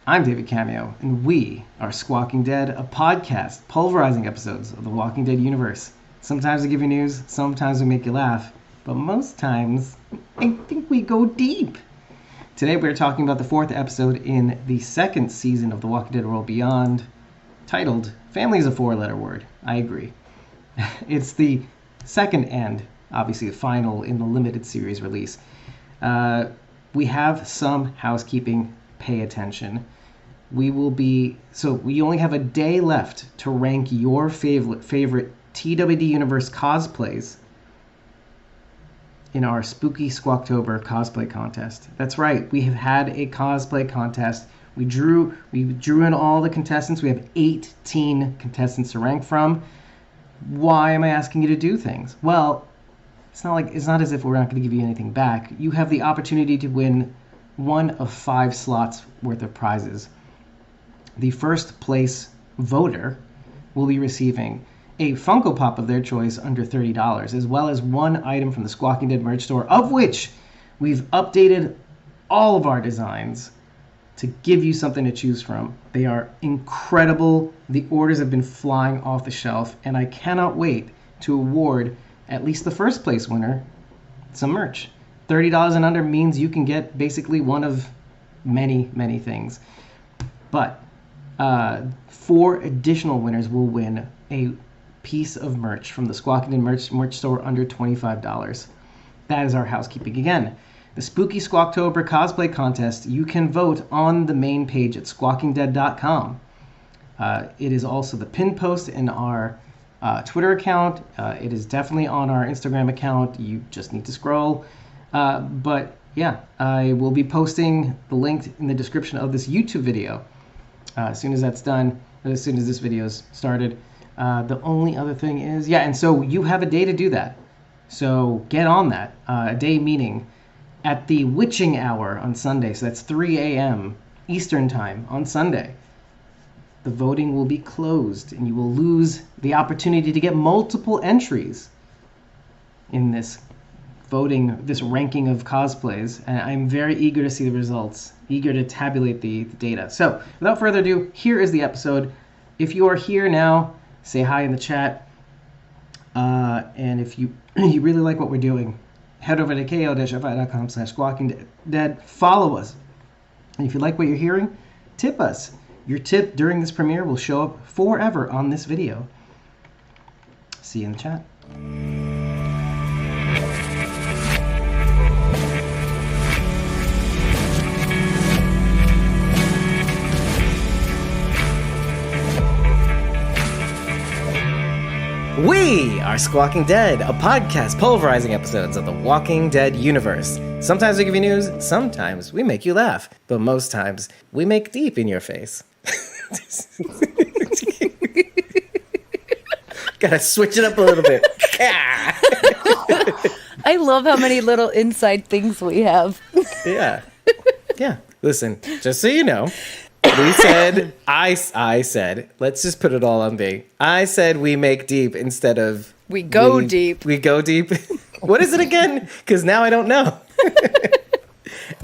I'm David Cameo, and we are Squawking Dead, a podcast pulverizing episodes of the Walking Dead universe. Sometimes we give you news, sometimes we make you laugh, but most times, I think we go deep. Today we're talking about the fourth episode in the second season of The Walking Dead World Beyond, titled Family is a Four-Letter Word. I agree. It's the second and, obviously, the final in the limited series release. We have some housekeeping. Pay attention. We only have a day left to rank your favorite TWD Universe cosplays in our Spooky Squawktober cosplay contest. That's right, we have had a cosplay contest. We drew in all the contestants. We have 18 contestants to rank from. Why am I asking you to do things? Well, it's not as if we're not going to give you anything back. You have the opportunity to win one of 5 slots worth of prizes. The first place voter will be receiving a Funko Pop of their choice under $30, as well as one item from the Squawking Dead merch store, of which we've updated all of our designs to give you something to choose from. They are incredible. The orders have been flying off the shelf, and I cannot wait to award at least the first place winner some merch. $30 and under means you can get basically one of many, many things. But 4 additional winners will win a piece of merch from the Squawking Dead merch store under $25. That is our housekeeping. Again, the Spooky Squawktober cosplay contest, you can vote on the main page at squawkingdead.com. It is also the pin post in our Twitter account. It is definitely on our Instagram account. You just need to scroll. But yeah, I will be posting the link in the description of this YouTube video as soon as that's done, as soon as this video is started. The only other thing is, and so you have a day to do that. So get on that. A day meaning at the witching hour on Sunday. So that's 3 a.m. Eastern time on Sunday. The voting will be closed, and you will lose the opportunity to get multiple entries in this ranking of cosplays, and I'm very eager to see the results, eager to tabulate the data. So, without further ado, here is the episode. If you are here now, say hi in the chat, and if you really like what we're doing, head over to ko-fi.com/squawkingdead, follow us, and if you like what you're hearing, tip us. Your tip during this premiere will show up forever on this video. See you in the chat. We are Squawking Dead, a podcast pulverizing episodes of the Walking Dead universe. Sometimes we give you news, sometimes we make you laugh, but most times we make deep in your face. Gotta switch it up a little bit. I love how many little inside things we have. Yeah. Listen, just so you know, we said, I said, let's just put it all on me. I said we make deep instead of... We go deep. We go deep. What is it again? Because now I don't know.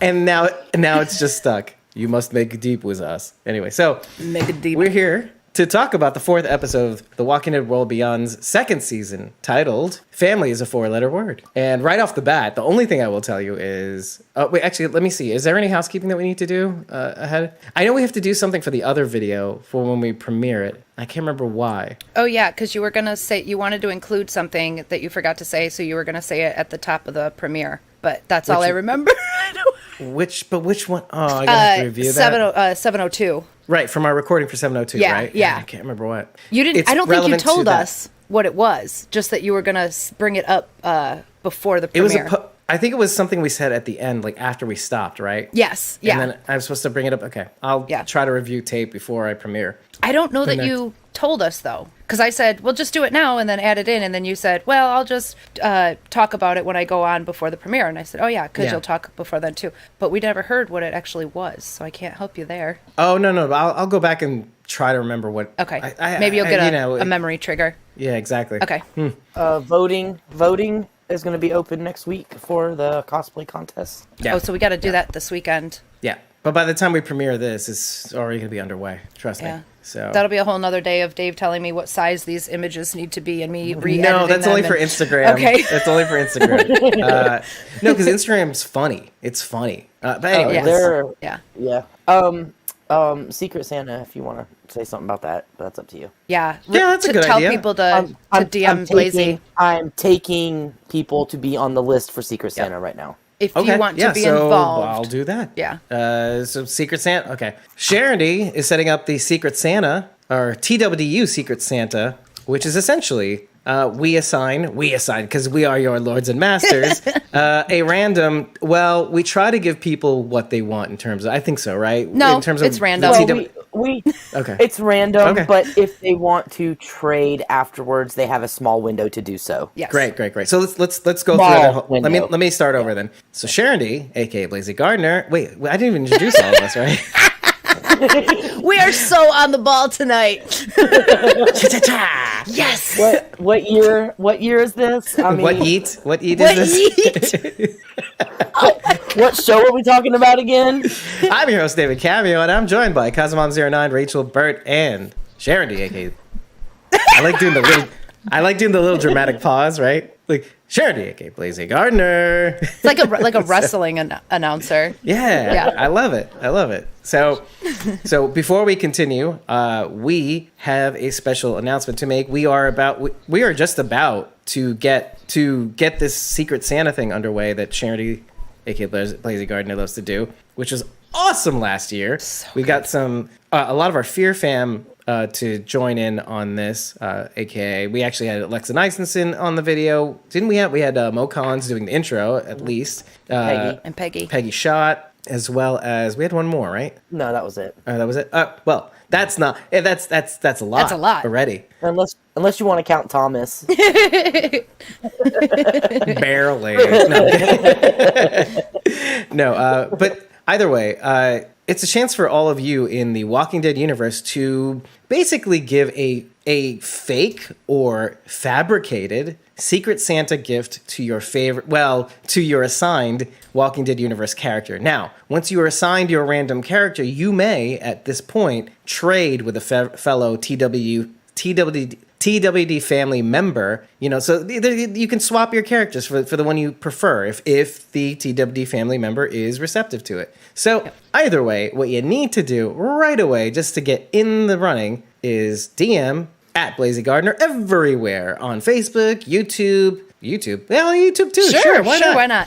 And now it's just stuck. You must make deep with us. Anyway, so make it deep. We're here to talk about the fourth episode of The Walking Dead World Beyond's second season, titled Family is a Four-Letter Word. And right off the bat, the only thing I will tell you is... actually, let me see. Is there any housekeeping that we need to do ahead? I know we have to do something for the other video for when we premiere it. I can't remember why. Oh, yeah, because you were going to say... You wanted to include something that you forgot to say, so you were going to say it at the top of the premiere. But that's all I remember. Which one? Oh, I gotta have to review that. 702. Right, from our recording for 702, right? Yeah. I can't remember what. You didn't. I don't think you told us what it was. Just that you were gonna bring it up before the premiere. I think it was something we said at the end, like after we stopped, right? Yes. Yeah. And then I'm supposed to bring it up. Okay, I'll try to review tape before I premiere. I don't know that you told us though, because I said, "Well, just do it now and then add it in," and then you said, "Well, I'll just talk about it when I go on before the premiere." And I said, "Oh yeah, because you'll talk before then too." But we never heard what it actually was, so I can't help you there. Oh no! I'll go back and try to remember what. Okay. Maybe you'll get a memory trigger. Yeah, exactly. Okay. Voting is going to be open next week for the cosplay contest. Yeah. Oh, so we got to do that this weekend. Yeah. But by the time we premiere this, it's already going to be underway. Trust me. So that'll be a whole nother day of Dave telling me what size these images need to be and me re-editing No, that's only for Instagram. Okay. That's only for Instagram. No, because Instagram's funny. It's funny. But anyway. Secret Santa, if you want to say something about that, but that's up to you. Yeah. That's a good tell idea. people to DM Blazy. I'm taking people to be on the list for Secret Santa right now. If you want to be involved. I'll do that. Yeah. So Secret Santa. Okay. Charity is setting up the Secret Santa, or TWU Secret Santa, which is essentially we assign, because we are your lords and masters, a random, we try to give people what they want in terms of, I think so, right? No, in terms of it's random. Okay. It's random, but if they want to trade afterwards, they have a small window to do so. Yes. Great. So let's go through that. Let me start over then. So Sharondy, aka Blazy Gardner. Wait, I didn't even introduce all of us, right? We are so on the ball tonight. Yes. What year is this? I mean, what eat is this? What show are we talking about again? I'm your host, David Cameo, and I'm joined by Cosmom09, Rachel, Burt, and Sharondy, aka. I like doing the little dramatic pause, right? Like Sharondy, aka Blazy Gardner. It's like a wrestling announcer. Yeah, I love it. So before we continue, we have a special announcement to make. We are just about to get this Secret Santa thing underway that Sharondy, aka Blazy Gardner, loves to do, which was awesome last year. We got a lot of our Fear fam to join in on this, aka we actually had Alexa Nisenson on the video. Didn't we have Mo Collins doing the intro at least? Peggy Schott, as well as we had one more, right? No, that was it. That was it. Well, that's not. That's a lot. That's a lot already. Unless you want to count Thomas. Barely. No. But either way, it's a chance for all of you in the Walking Dead universe to basically give a fake or fabricated Secret Santa gift to your to your assigned Walking Dead universe character. Now, once you are assigned your random character, you may, at this point, trade with a fellow TWD family member, so you can swap your characters for the one you prefer if the TWD family member is receptive to it. So either way, what you need to do right away just to get in the running is DM at Blazy Gardner everywhere on Facebook, YouTube, YouTube too. Sure, why not?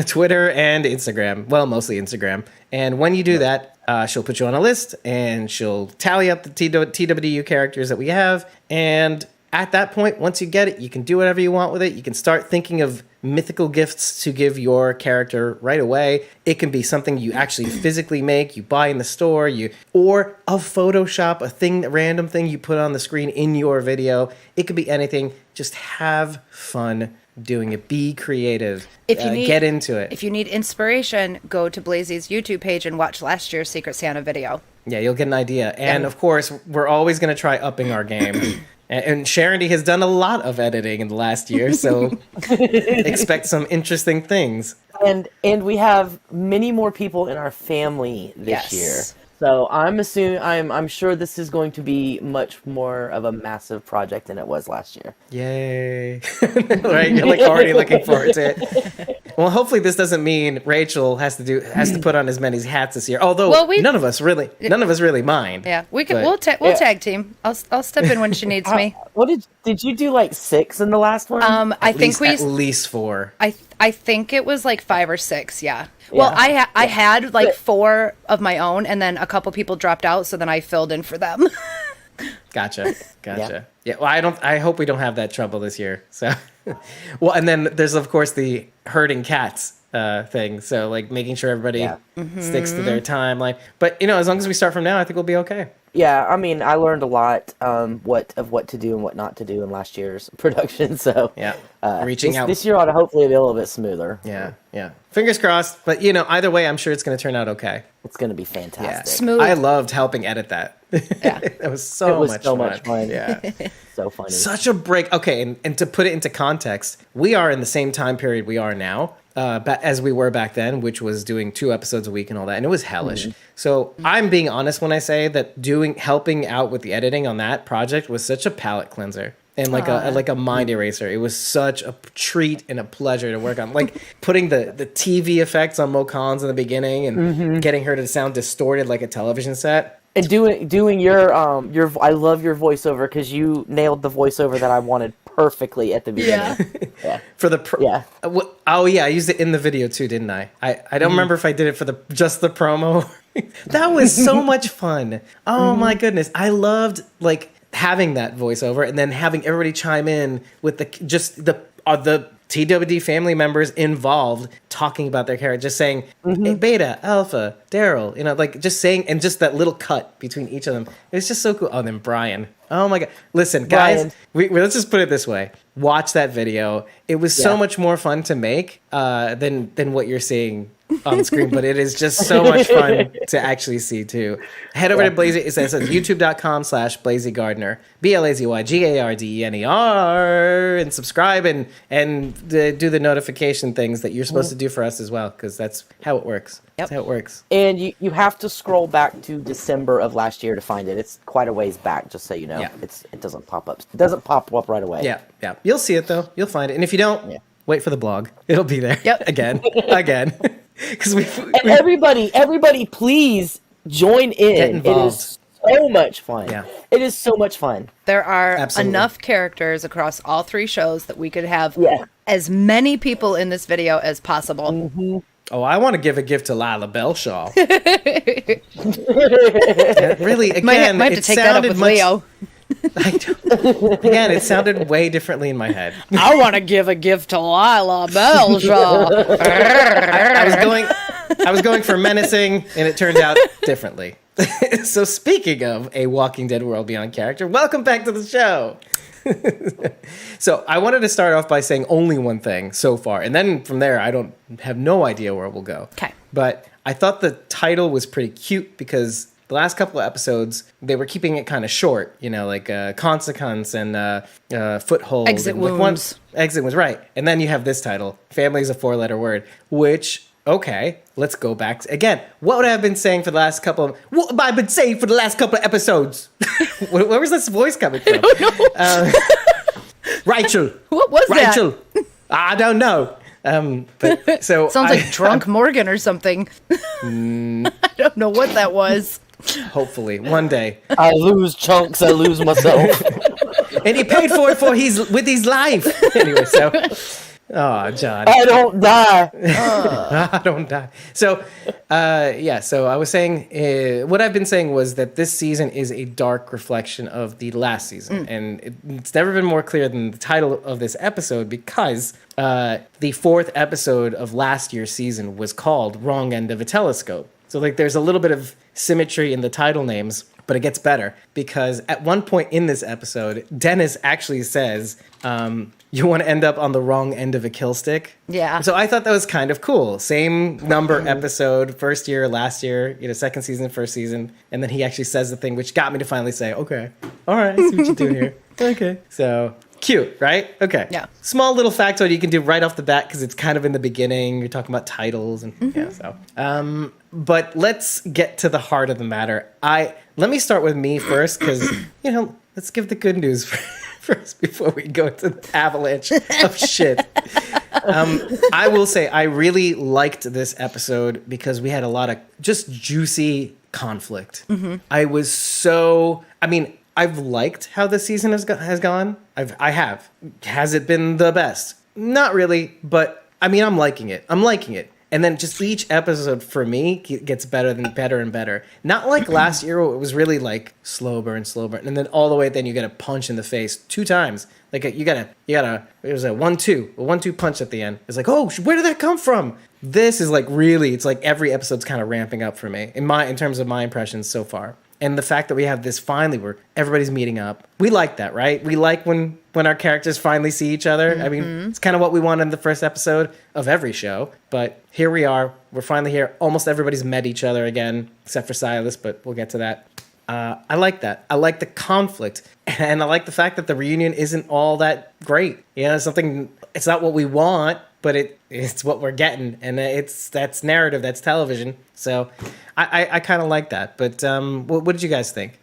Twitter and Instagram. Well, mostly Instagram. And when you do that, she'll put you on a list and she'll tally up the TWU characters that we have. And at that point, once you get it, you can do whatever you want with it. You can start thinking of mythical gifts to give your character right away. It can be something you actually physically make, you buy in the store, or a Photoshop, a random thing you put on the screen in your video. It could be anything. Just have fun doing it. Be creative. Get into it. If you need inspiration, go to Blazy's YouTube page and watch last year's Secret Santa video. Yeah, you'll get an idea. And of course, we're always going to try upping our game. And Sharondy has done a lot of editing in the last year, so expect some interesting things. And we have many more people in our family this year. So I'm sure this is going to be much more of a massive project than it was last year. Yay. Right? You're already looking forward to it. Well, hopefully this doesn't mean Rachel has to put on as many hats this year. Although none of us really mind. Yeah, we'll tag team. I'll step in when she needs me. What did you do 6 in the last one? At least 4. I think it was 5 or 6. Yeah. Well, I had 4 of my own, and then a couple people dropped out, so then I filled in for them. Gotcha. Yeah. Well, I hope we don't have that trouble this year. So, well, and then there's of course the herding cats thing. So making sure everybody sticks to their timeline. But as long as we start from now, I think we'll be okay. Yeah, I mean, I learned a lot what to do and what not to do in last year's production. So reaching out this year ought to hopefully be a little bit smoother. Yeah. Fingers crossed. But either way, I'm sure it's going to turn out okay. It's going to be fantastic. Yeah. Smooth. I loved helping edit that. Yeah, it was so much fun. Yeah, so funny. Such a break. Okay, and to put it into context, we are in the same time period we are now. as we were back then, which was doing 2 episodes a week and all that, and it was hellish. So I'm being honest when I say that helping out with the editing on that project was such a palate cleanser. And like a mind eraser. It was such a treat and a pleasure to work on. Like putting the TV effects on Mo Collins in the beginning and getting her to sound distorted like a television set. And doing your I love your voiceover because you nailed the voiceover that I wanted perfectly at the beginning. Yeah. For the I used it in the video too, didn't I? I don't remember if I did it for just the promo. That was so much fun. Oh my goodness. I loved like having that voiceover and then having everybody chime in with the TWD family members involved talking about their character, just saying hey, Beta, Alpha, Daryl, like just saying, and just that little cut between each of them. It was just so cool. Oh, then Brian. Oh my God. Listen, guys, let's just put it this way. Watch that video. It was so much more fun to make than what you're seeing on the screen, but it is just so much fun to actually see too. Head over to Blazy. It says youtube.com/BlazyGardner, BlazyGardener, and subscribe and do the notification things that you're supposed to do for us as well, because that's how it works. That's how it works. And you have to scroll back to December of last year to find it. It's quite a ways back, just so you know. It doesn't pop up. It doesn't pop up right away. Yeah. You'll see it though. You'll find it, and if you don't, wait for the blog. It'll be there. Again. Because everybody, please join in. It is so much fun. Yeah. It is so much fun. There are enough characters across all 3 shows that we could have as many people in this video as possible. Oh, I want to give a gift to Lila Belshaw. Really, again, might have to take that up with Leo. Again, it sounded way differently in my head. I want to give a gift to Lila Belshaw. I was going for menacing, and it turned out differently. So speaking of a Walking Dead World Beyond character, welcome back to the show. So I wanted to start off by saying only one thing so far, and then from there I have no idea where it will go. Okay. But I thought the title was pretty cute because the last couple of episodes, they were keeping it kind of short, like Consequence and Foothold. Exit Wounds. Exit was right. And then you have this title, Family is a 4-letter word, which, okay, let's go back. Again, what would I have been saying for the last couple of... What have I been saying for the last couple of episodes? Where was this voice coming from? I don't know. Rachel. What was Rachel. I don't know. But so sounds like Drunk Morgan or something. I don't know what that was. Hopefully, one day. I lose chunks, I lose myself. And he paid for it with his life. Anyway, so... Oh, John. I don't die. I don't die. So, so I was saying, what I've been saying was that this season is a dark reflection of the last season. And it's never been more clear than the title of this episode, because the 4th episode of last year's season was called Wrong End of a Telescope. So, there's a little bit of symmetry in the title names, but it gets better, because at one point in this episode, Dennis actually says, you want to end up on the wrong end of a kill stick. Yeah. So I thought that was kind of cool. Same number episode, first year, last year, second season, first season. And then he actually says the thing, which got me to finally say, okay, all right, I see what you're doing here. Okay. So cute, right? Okay. Yeah. Small little factoid you can do right off the bat, because it's kind of in the beginning. You're talking about titles and but let's get to the heart of the matter. Let me start with me first, because, let's give the good news first before we go into the avalanche of shit. I will say I really liked this episode because we had a lot of just juicy conflict. I've liked how this season has gone. I have. Has it been the best? Not really, but I'm liking it. And then just each episode for me gets better and better. Not like last year where it was really slow burn. And then all the way then you get a punch in the face 2 times. It was a 1-2 punch at the end. It's oh, where did that come from? This is really, it's every episode's kind of ramping up for me in terms of my impressions so far. And the fact that we have this finally where everybody's meeting up. We like that, right? We like when our characters finally see each other. It's kind of what we want in the first episode of every show. But here we are. We're finally here. Almost everybody's met each other again, except for Silas, but we'll get to that. I like that. I like the conflict. And I like the fact that the reunion isn't all that great. It's not what we want, but it's what we're getting, and that's narrative, that's television. So I kind of like that. But what did you guys think?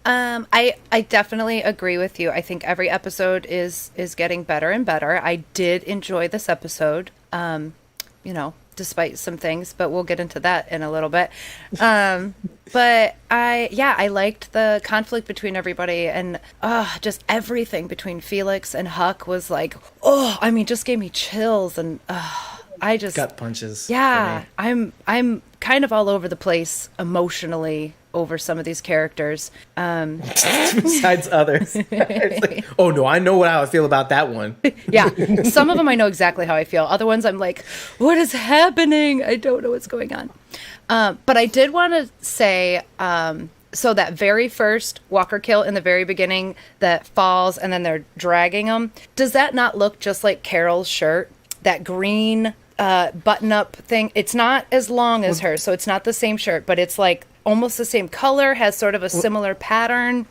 I definitely agree with you. I think every episode is getting better and better. I did enjoy this episode, despite some things, but we'll get into that in a little bit. But I liked the conflict between everybody, and just everything between Felix and Huck was like, just gave me chills, and I just gut punches. Yeah, I'm kind of all over the place emotionally over some of these characters. Besides others. It's like, oh no, I know how I feel about that one. Yeah, some of them I know exactly how I feel. Other ones I'm like, what is happening? I don't know what's going on. But I did want to say, so that very first Walker kill in the very beginning that falls and then they're dragging him, does that not look just like Carol's shirt? That green button-up thing. It's not as long as hers, so it's not the same shirt, but it's like almost the same color, has sort of a similar pattern.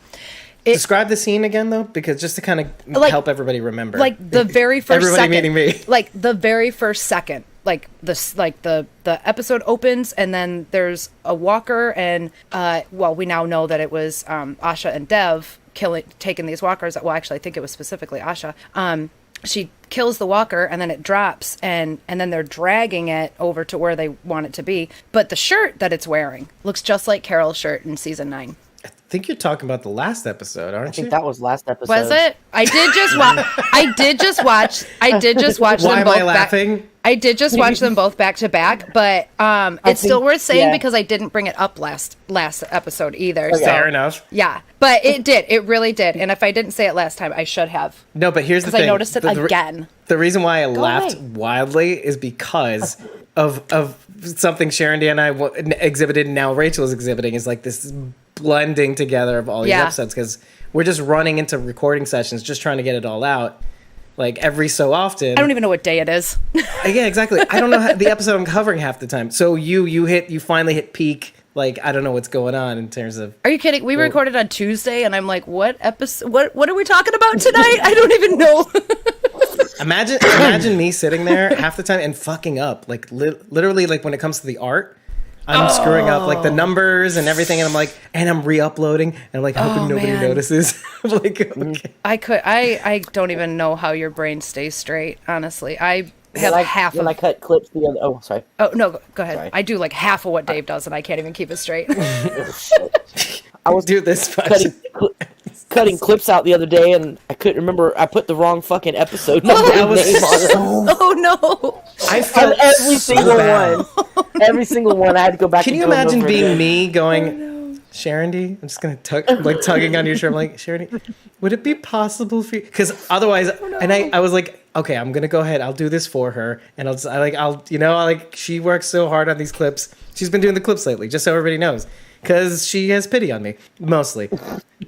Describe the scene again, though, because just to kind of help everybody remember. Like the very first everybody second. meeting me. Like the very first second. Like the episode opens and then there's a walker and we now know that it was Asha and Dev taking these walkers. Well, actually, I think it was specifically Asha. She kills the walker and then it drops and then they're dragging it over to where they want it to be. But the shirt that it's wearing looks just like Carol's shirt in season 9. I think you're talking about the last episode, aren't you? I think that was last episode. Was it? I did just watch. I did just watch Why them am both I laughing? I did just watch them both back to back, but it's still worth saying because I didn't bring it up last episode either. Okay. So, Fair enough. Yeah, but it did. It really did. And if I didn't say it last time, I should have. No, but here's the thing. Because I noticed it again. The reason why I laughed away. wildly is because of something Sharon D and I exhibited, and now Rachel is exhibiting, is like this blending together of all these episodes, because we're just running into recording sessions, just trying to get it all out. Like every so often. I don't even know what day it is. Yeah, exactly. I don't know the episode I'm covering half the time. So you finally hit peak. Like, I don't know what's going on in terms of. Are you kidding? We recorded on Tuesday, and I'm like, what episode? What are we talking about tonight? I don't even know. Imagine me sitting there half the time and fucking up. Like literally, like when it comes to the art, I'm screwing up like the numbers and everything, and I'm re-uploading, and I'm like hoping nobody notices. I'm like, okay. I don't even know how your brain stays straight. Honestly, I have half. When I cut clips the other. Oh, sorry. Oh no, go ahead. Sorry. I do like half of what Dave does, and I can't even keep it straight. I was Do this cutting clips out the other day, and I couldn't remember. I put the wrong fucking episode number That was name on it. Oh no! I felt Every single bad. one. Every single one. I had to go back. Can and you do them imagine over being again. me going, Sharon D? I'm just gonna tugging on your shirt. I'm like, Sharon D, would it be possible for you? Because otherwise, and I was like, okay, I'm gonna go ahead. I'll do this for her, and she works so hard on these clips. She's been doing the clips lately, just so everybody knows, because she has pity on me mostly.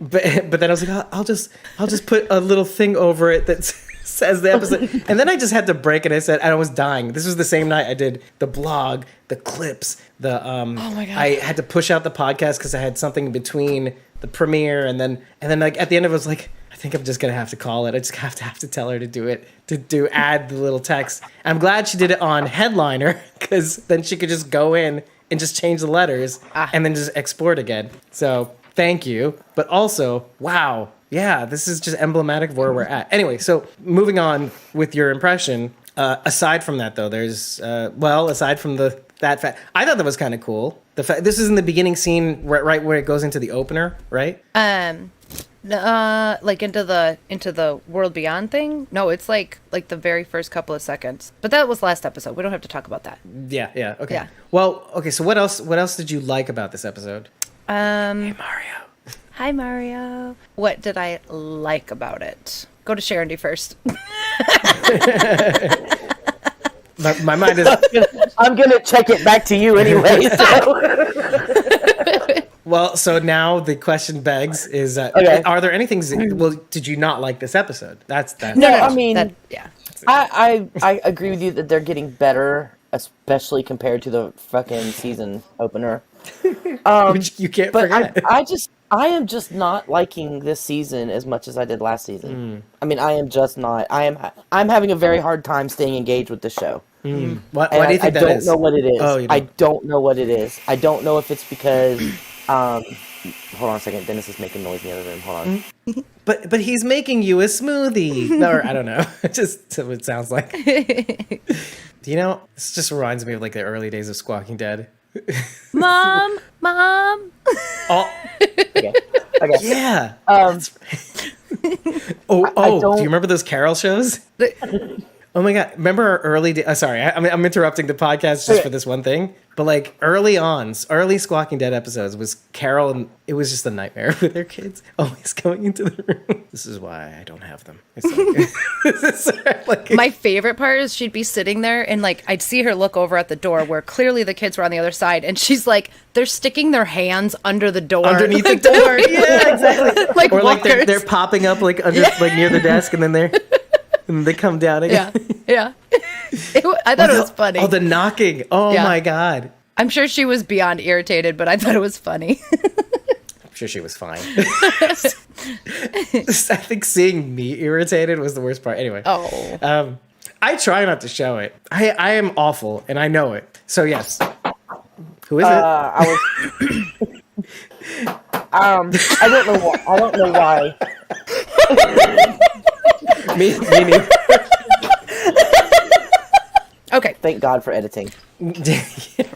But then I was like, I'll just put a little thing over it that says the episode, and then I just had to break it. And I was dying. This was the same night I did the blog, the clips, Oh my God. I had to push out the podcast because I had something between the premiere and then like at the end of it, I was like, I think I'm just gonna have to call it. I just have to tell her to do it, to add the little text. I'm glad she did it on Headliner, because then she could just go in and just change the letters and then just export again. So thank you. But also, wow, yeah, this is just emblematic of where we're at. Anyway, so moving on with your impression. Aside from that, though, there's aside from that fact, I thought that was kind of cool. The fact this is in the beginning scene, right where it goes into the opener, right? Like into the world beyond thing. No, it's like the very first couple of seconds. But that was last episode. We don't have to talk about that. Yeah. Okay. Yeah. Well, okay. So what else did you like about this episode? Hey, Mario. Hi, Mario. What did I like about it? Go to Sharon D first. My mind is. I'm gonna check it back to you anyway. So. Well, so now the question begs is, Okay. are there any things? Well, did you not like this episode? That's that. No, I mean, Yeah. I agree with you that they're getting better, especially compared to the fucking season opener. Which you can't But forget. I am just not liking this season as much as I did last season. I mean, I am just not. I'm having a very hard time staying engaged with the show. Why do you think that is? I don't know what it is. Oh, you I don't. don't know what it is. I don't know if it's because. Hold on a second. Dennis is making noise in the other room. Hold on. But he's making you a smoothie. Or I don't know. Just what it sounds like. You know, this just reminds me of like the early days of Squawking Dead. Mom. Oh, Okay. Okay. yeah. Um, Do you remember those Carol shows? Oh my God. Remember our early days? Sorry, I'm interrupting the podcast just for this one thing. But like early Squawking Dead episodes was Carol, and it was just a nightmare with their kids always going into the room. This is why I don't have them. My favorite part is she'd be sitting there and like I'd see her look over at the door where clearly the kids were on the other side, and she's like, they're sticking their hands under the door. Underneath the door. Yeah, exactly. Like or like walkers. they're popping up like under like near the desk, and then they come down again. Yeah. I thought it was funny. Oh, the knocking. Oh Yeah. my God. I'm sure she was beyond irritated, but I thought it was funny. I'm sure she was fine. I think seeing me irritated was the worst part. Anyway. Oh. I try not to show it. I am awful, and I know it. So yes. Who is it? I don't know. I don't know why. Me neither. Okay. Thank God for editing.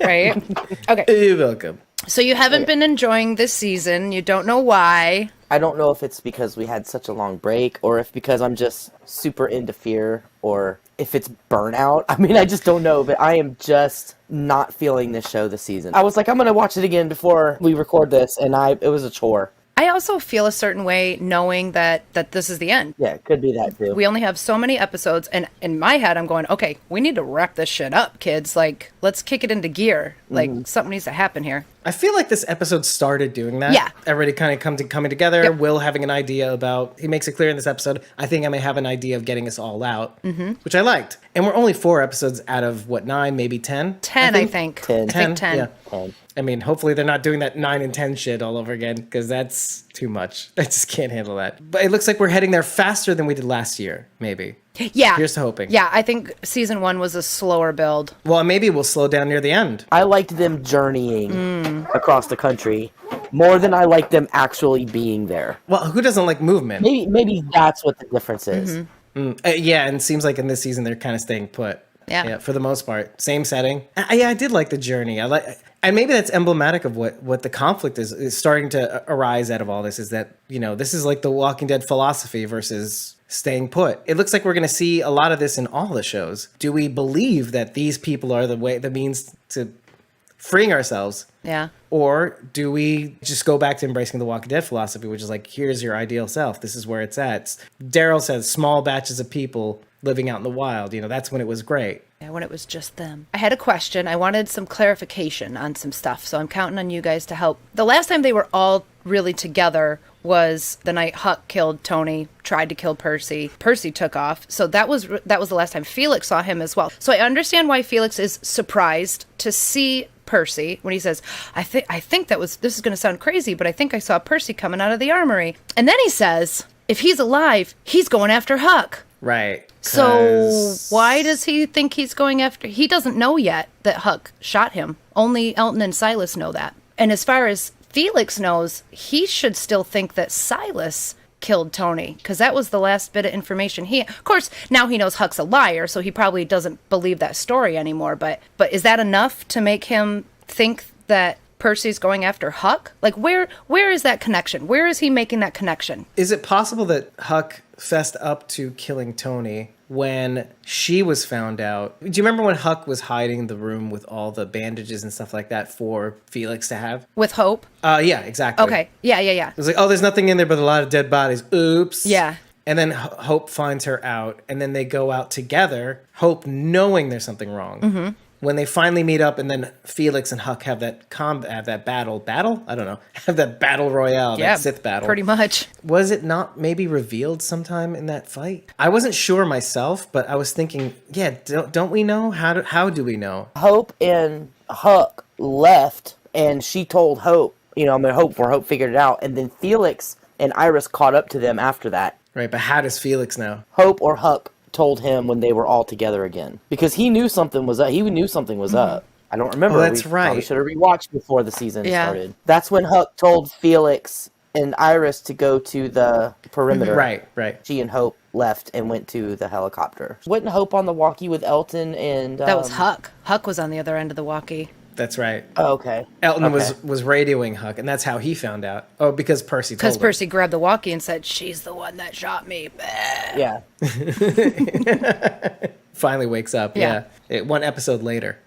Right? Okay. You're welcome. So you haven't been enjoying this season. You don't know why. I don't know if it's because we had such a long break, or if because I'm just super into fear, or if it's burnout. I mean, I just don't know, but I am just not feeling this show this season. I was like, I'm going to watch it again before we record this, and it was a chore. I also feel a certain way knowing that this is the end. Yeah, it could be that too. We only have so many episodes, and in my head, I'm going, okay, we need to wrap this shit up, kids. Like, let's kick it into gear. Like, something needs to happen here. I feel like this episode started doing that. Yeah. Everybody kind of coming together. Yep. Will having an idea about, he makes it clear in this episode, I think I may have an idea of getting us all out, which I liked. And we're only 4 episodes out of, 9, maybe 10? 10, I think. 10. I think 10. Yeah. 10. I mean, hopefully they're not doing that 9 and 10 shit all over again, because that's too much. I just can't handle that. But it looks like we're heading there faster than we did last year, maybe. Yeah. Here's to hoping. Yeah, I think season 1 was a slower build. Well, maybe we'll slow down near the end. I liked them journeying across the country more than I liked them actually being there. Well, who doesn't like movement? Maybe that's what the difference is. Yeah, and it seems like in this season they're kind of staying put. Yeah. For the most part, same setting. I did like the journey. And maybe that's emblematic of what the conflict is starting to arise out of all this. Is that this is like the Walking Dead philosophy versus staying put. It looks like we're going to see a lot of this in all the shows. Do we believe that these people are the means to freeing ourselves? Yeah. Or do we just go back to embracing the Walking Dead philosophy, which is like, here's your ideal self. This is where it's at. Daryl says small batches of people living out in the wild. That's when it was great. Yeah, when it was just them. I had a question. I wanted some clarification on some stuff, so I'm counting on you guys to help. The last time they were all really together was the night Huck killed Tony, tried to kill Percy. Percy took off, so that was the last time Felix saw him as well. So I understand why Felix is surprised to see Percy when he says, I think this is going to sound crazy, but I think I saw Percy coming out of the armory. And then he says, if he's alive, he's going after Huck. Right. So why does he think he's going after... He doesn't know yet that Huck shot him. Only Elton and Silas know that. And as far as Felix knows, he should still think that Silas killed Tony, because that was the last bit of information of course, now he knows Huck's a liar, so he probably doesn't believe that story anymore, but is that enough to make him think that Percy's going after Huck? Like, where is that connection? Where is he making that connection? Is it possible that Huck fessed up to killing Tony when she was found out? Do you remember when Huck was hiding the room with all the bandages and stuff like that for Felix to have? With Hope? Yeah, exactly. Okay. Yeah. It was like, oh, there's nothing in there but a lot of dead bodies. Oops. Yeah. And then Hope finds her out, and then they go out together, Hope knowing there's something wrong. Mm-hmm. When they finally meet up, and then Felix and Huck have that battle? I don't know. Have that battle royale, that Sith battle. Pretty much. Was it not maybe revealed sometime in that fight? I wasn't sure myself, but I was thinking, yeah, don't we know? How do we know? Hope and Huck left and she told Hope, I'm gonna hope for Hope figured it out, and then Felix and Iris caught up to them after that. Right, but how does Felix know? Hope or Huck told him when they were all together again, because he knew something was up. He knew something was up. I don't remember. Oh, that's right. We should have rewatched before the season started. That's when Huck told Felix and Iris to go to the perimeter. Right. She and Hope left and went to the helicopter. Wasn't Hope on the walkie with Elton and... That was Huck. Huck was on the other end of the walkie. That's right. Oh, okay. Elton was radioing Huck, and that's how he found out. Oh, because Percy told him. Because Percy grabbed the walkie and said, "She's the one that shot me." Yeah. Finally wakes up. Yeah. One episode later.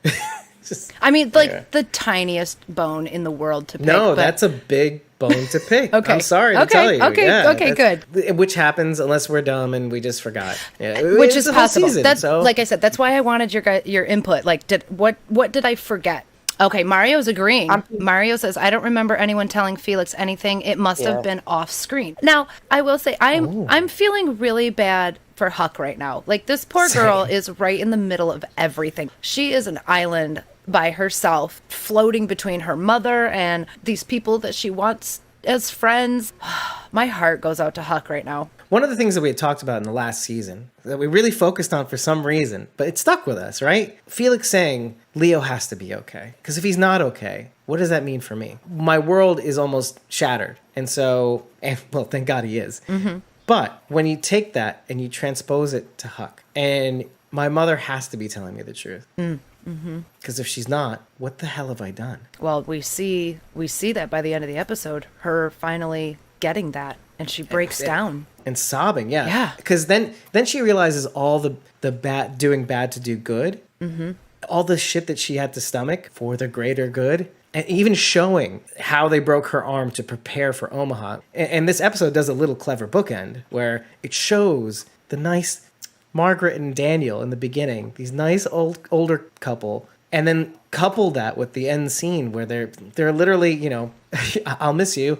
The tiniest bone in the world to pick. No, that's a big bone to pick. Okay. I'm sorry to tell you. Okay, good. Which happens unless we're dumb and we just forgot. Yeah. Which is possible. Season, that's like I said. That's why I wanted your input. Like, what did I forget? Okay, Mario's agreeing. Mario says, "I don't remember anyone telling Felix anything. It must have been off screen." Now, I will say I'm feeling really bad for Huck right now. Like, this poor girl is right in the middle of everything. She is an island by herself, floating between her mother and these people that she wants as friends. My heart goes out to Huck right now. One of the things that we had talked about in the last season that we really focused on for some reason, but it stuck with us, right? Felix saying Leo has to be okay. Because if he's not okay, what does that mean for me? My world is almost shattered. And thank God he is. Mm-hmm. But when you take that and you transpose it to Huck, and my mother has to be telling me the truth. Because if she's not, what the hell have I done? Well, we see that by the end of the episode, her finally getting that, and she breaks down and sobbing. Yeah. Because then she realizes all the bad, doing bad to do good, all the shit that she had to stomach for the greater good, and even showing how they broke her arm to prepare for Omaha. And this episode does a little clever bookend where it shows the nice Margaret and Daniel in the beginning, these nice older couple, and then couple that with the end scene where they're literally, I'll miss you,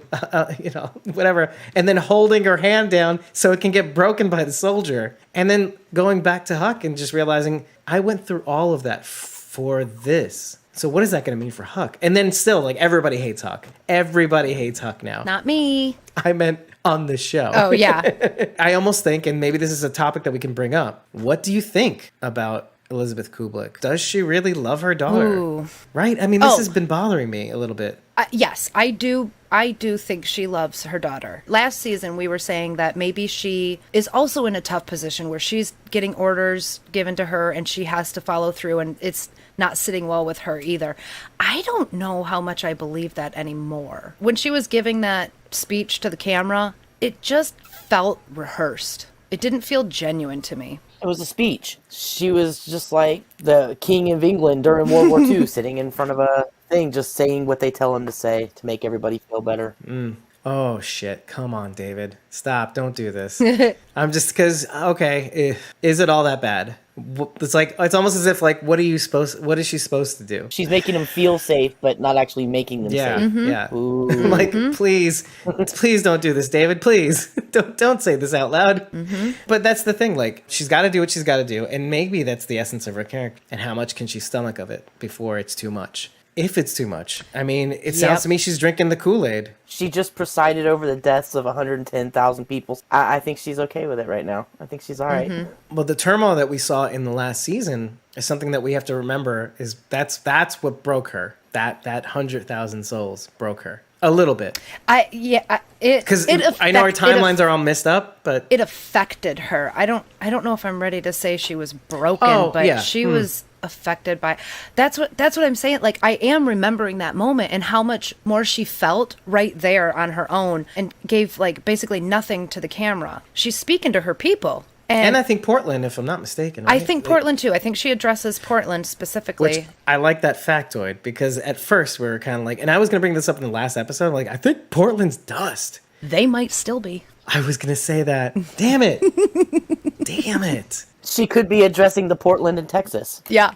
whatever, and then holding her hand down so it can get broken by the soldier, and then going back to Huck and just realizing I went through all of that for this. So what is that going to mean for Huck? And then still, like, everybody hates Huck. Everybody hates Huck now. Not me. I meant on the show. Oh, yeah. I almost think, and maybe this is a topic that we can bring up, what do you think about Elizabeth Kublek? Does she really love her daughter? Ooh. Right? I mean, this has been bothering me a little bit. Yes, I do think she loves her daughter. Last season, we were saying that maybe she is also in a tough position where she's getting orders given to her and she has to follow through, and it's not sitting well with her either. I don't know how much I believe that anymore. When she was giving that speech to the camera, it just felt rehearsed. It didn't feel genuine to me. It was a speech. She was just like the King of England during World War II, sitting in front of a thing, just saying what they tell him to say to make everybody feel better. Oh, shit. Come on, David. Stop. Don't do this. I'm just because, okay, is it all that bad? It's like, it's almost as if, like, what is she supposed to do? She's making them feel safe, but not actually making them safe. Yeah. Like, please don't do this, David. Please don't say this out loud. But that's the thing. Like, she's got to do what she's got to do. And maybe that's the essence of her character. And how much can she stomach of it before it's too much? If it's too much. I mean, it sounds to me she's drinking the Kool-Aid. She just presided over the deaths of 110,000 people. I think she's okay with it right now. I think she's all right. Well, the turmoil that we saw in the last season is something that we have to remember is that's what broke her. That 100,000 souls broke her. A little bit. Because I know our timelines are all messed up, but it affected her. I don't know if I'm ready to say she was broken, but she was affected by. That's what I'm saying. Like, I am remembering that moment and how much more she felt right there on her own and gave, like, basically nothing to the camera. She's speaking to her people. And I think Portland, if I'm not mistaken. Right? I think Portland, too. I think she addresses Portland specifically. Which I like that factoid, because at first we were kind of like, and I was going to bring this up in the last episode, like, I think Portland's dust. They might still be. I was going to say that. Damn it. Damn it. She could be addressing the Portland in Texas. Yeah.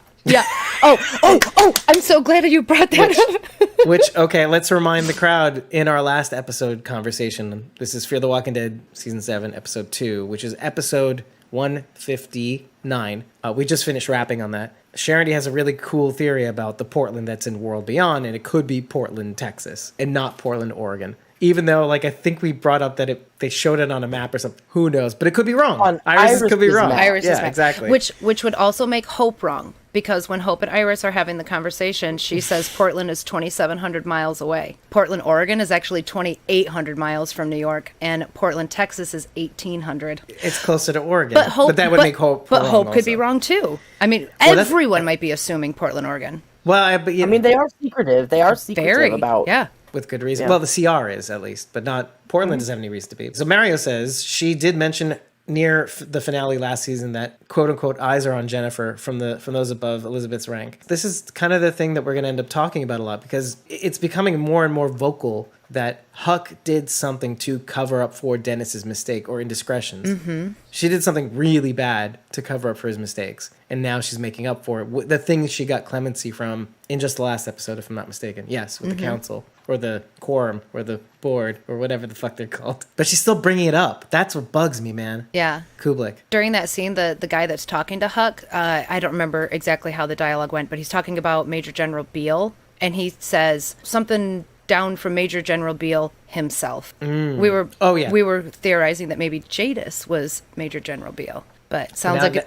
Oh, I'm so glad you brought that up. Okay, let's remind the crowd in our last episode conversation. This is Fear the Walking Dead, Season 7, Episode 2, which is Episode 159. We just finished wrapping on that. Sharondy has a really cool theory about the Portland that's in World Beyond, and it could be Portland, Texas, and not Portland, Oregon. Even though, like, I think we brought up that they showed it on a map or something. Who knows? But it could be wrong. Iris could be wrong. Iris's map. Exactly. Which would also make Hope wrong, because when Hope and Iris are having the conversation, she says Portland is 2,700 miles away. Portland, Oregon is actually 2,800 miles from New York, and Portland, Texas is 1,800. It's closer to Oregon. But that would make Hope But wrong Hope could also. be wrong, too. I mean, everyone might be assuming Portland, Oregon. Well, I mean, they are secretive. They are secretive about... Yeah. With good reason. Yeah. Well, the CR is, at least, but not... Portland doesn't have any reason to be. So Mario says she did mention near the finale last season that quote-unquote eyes are on Jennifer from those above Elizabeth's rank. This is kind of the thing that we're going to end up talking about a lot, because it's becoming more and more vocal that Huck did something to cover up for Dennis's mistake or indiscretions. Mm-hmm. She did something really bad to cover up for his mistakes, and now she's making up for it. The thing she got clemency from in just the last episode, if I'm not mistaken. Yes, with the council, or the quorum, or the board, or whatever the fuck they're called. But she's still bringing it up. That's what bugs me, man. Yeah. Kublek. During that scene, the guy that's talking to Huck, I don't remember exactly how the dialogue went, but he's talking about Major General Beale, and he says something down from Major General Beale himself. We were theorizing that maybe Jadis was Major General Beale, but sounds like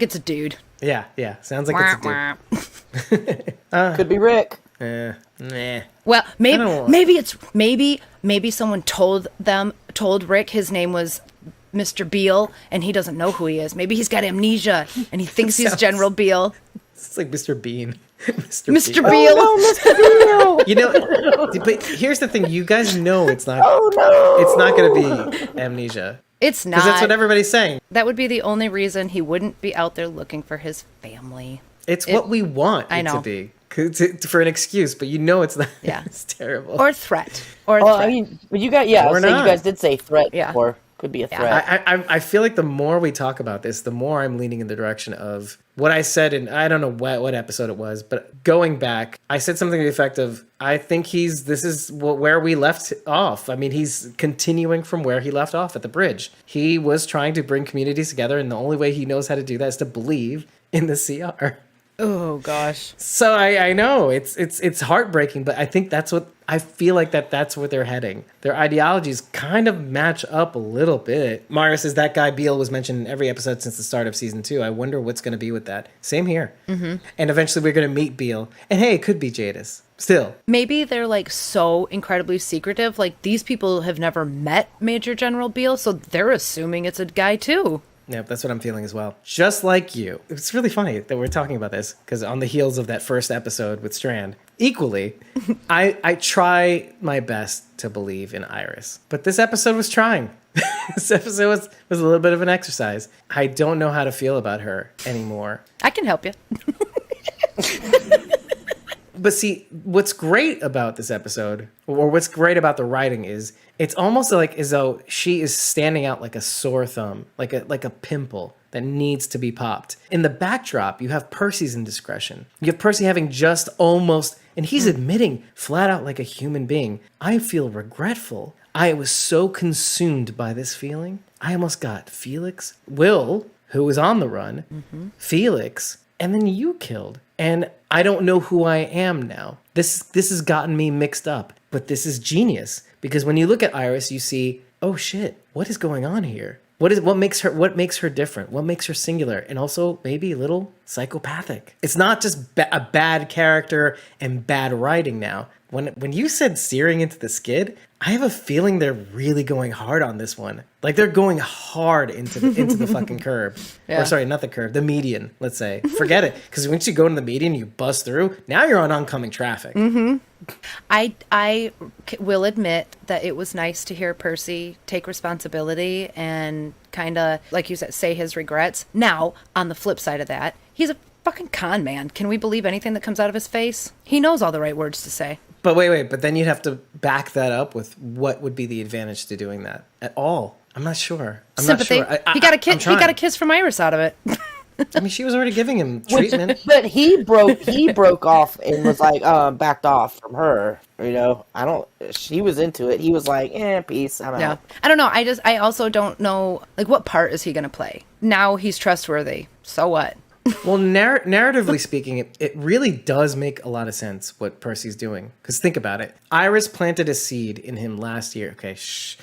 it's a dude. Yeah, sounds like it's a dude. Could be Rick. Nah. Well, maybe someone told Rick his name was Mr. Beale and he doesn't know who he is. Maybe he's got amnesia and he thinks he's General Beale. It's like Mr. Bean. Mr. Beale. Oh, no, Mr. Beale. You know, but here's the thing. You guys know it's not. Oh, no. It's not going to be amnesia. It's not. Because that's what everybody's saying. That would be the only reason he wouldn't be out there looking for his family. It's what we want it to be. For an excuse, but you know it's not. Yeah. It's terrible. Or threat. I mean, but you got, you guys did say threat before. Could be a threat. I feel like the more we talk about this, the more I'm leaning in the direction of what I said in, I don't know what episode it was, but going back, I said something to the effect of, I think this is where we left off. I mean, he's continuing from where he left off at the bridge. He was trying to bring communities together, and the only way he knows how to do that is to believe in the CR. Oh gosh. So I know it's heartbreaking, but I think I feel like that's where they're heading. Their ideologies kind of match up a little bit. Mario says that guy Beale was mentioned in every episode since the start of season 2. I wonder what's going to be with that. Same here. Mm-hmm. And eventually we're going to meet Beale. And hey, it could be Jadis. Still. Maybe they're like so incredibly secretive. Like these people have never met Major General Beale, so they're assuming it's a guy too. Yeah, that's what I'm feeling as well. Just like you. It's really funny that we're talking about this, because on the heels of that first episode with Strand, equally, I try my best to believe in Iris. But this episode was trying. This episode was a little bit of an exercise. I don't know how to feel about her anymore. I can help you. But see, what's great about this episode, or what's great about the writing, is it's almost like as though she is standing out like a sore thumb, like a pimple that needs to be popped. In the backdrop, you have Percy's indiscretion. You have Percy having just almost, and he's admitting flat out like a human being, I feel regretful. I was so consumed by this feeling. I almost got Felix, Will, who was on the run, Felix, and then you killed. And I don't know who I am now. This has gotten me mixed up, but this is genius, because when you look at Iris, you see, oh shit, what is going on here? What makes her different? What makes her singular? And also maybe a little psychopathic. It's not just a bad character and bad writing now. When you said searing into the skid, I have a feeling they're really going hard on this one. Like they're going hard into the fucking curb. Yeah. Or sorry, not the curb, the median, let's say. Forget it. Because once you go into the median, you bust through, now you're on oncoming traffic. Mm-hmm. I will admit that it was nice to hear Percy take responsibility and kind of, like you said, say his regrets. Now, on the flip side of that, he's a fucking con man. Can we believe anything that comes out of his face? He knows all the right words to say. But wait, but then you'd have to back that up with what would be the advantage to doing that at all. I'm not sure. Sympathy. Not sure. He got a kiss from Iris out of it. I mean, she was already giving him treatment. But he broke off and was like, backed off from her. You know, she was into it. He was like, peace, I'm out. I don't know. I also don't know, like, what part is he going to play? Now he's trustworthy. So what? Well, narratively speaking, it really does make a lot of sense what Percy's doing. Because think about it. Iris planted a seed in him last year. Okay, shh.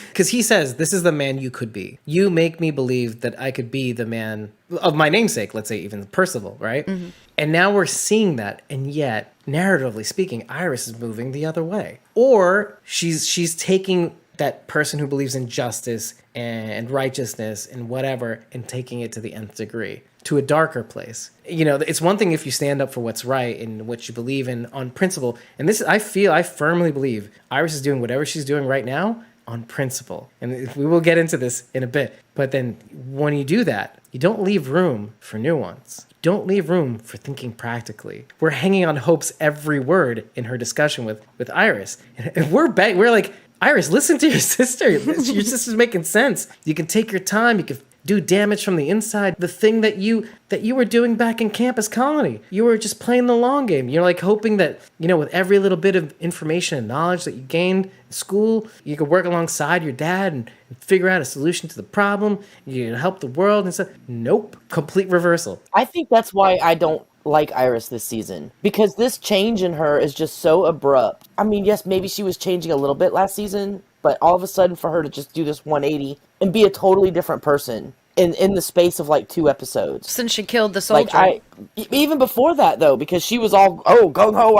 Because he says, this is the man you could be. You make me believe that I could be the man of my namesake, let's say even Percival, right? Mm-hmm. And now we're seeing that. And yet, narratively speaking, Iris is moving the other way. Or she's taking that person who believes in justice and righteousness and whatever and taking it to the nth degree, to a darker place. You know, it's one thing if you stand up for what's right and what you believe in on principle. And this, I firmly believe Iris is doing whatever she's doing right now on principle. And we will get into this in a bit. But then when you do that, you don't leave room for nuance. Don't leave room for thinking practically. We're hanging on Hope's every word in her discussion with Iris. And we're like, Iris, listen to your sister. Your sister's making sense. You can take your time. You can do damage from the inside. The thing that you were doing back in Campus Colony, you were just playing the long game. You're like hoping that, you know, with every little bit of information and knowledge that you gained in school, you could work alongside your dad and figure out a solution to the problem. You can help the world and stuff. Nope. Complete reversal. I think that's why I don't like Iris this season, because this change in her is just so abrupt. I mean, yes, maybe she was changing a little bit last season, but all of a sudden for her to just do this 180 and be a totally different person in the space of like 2 episodes. Since she killed the soldier. Like even before that though, because she was all, oh, go ho,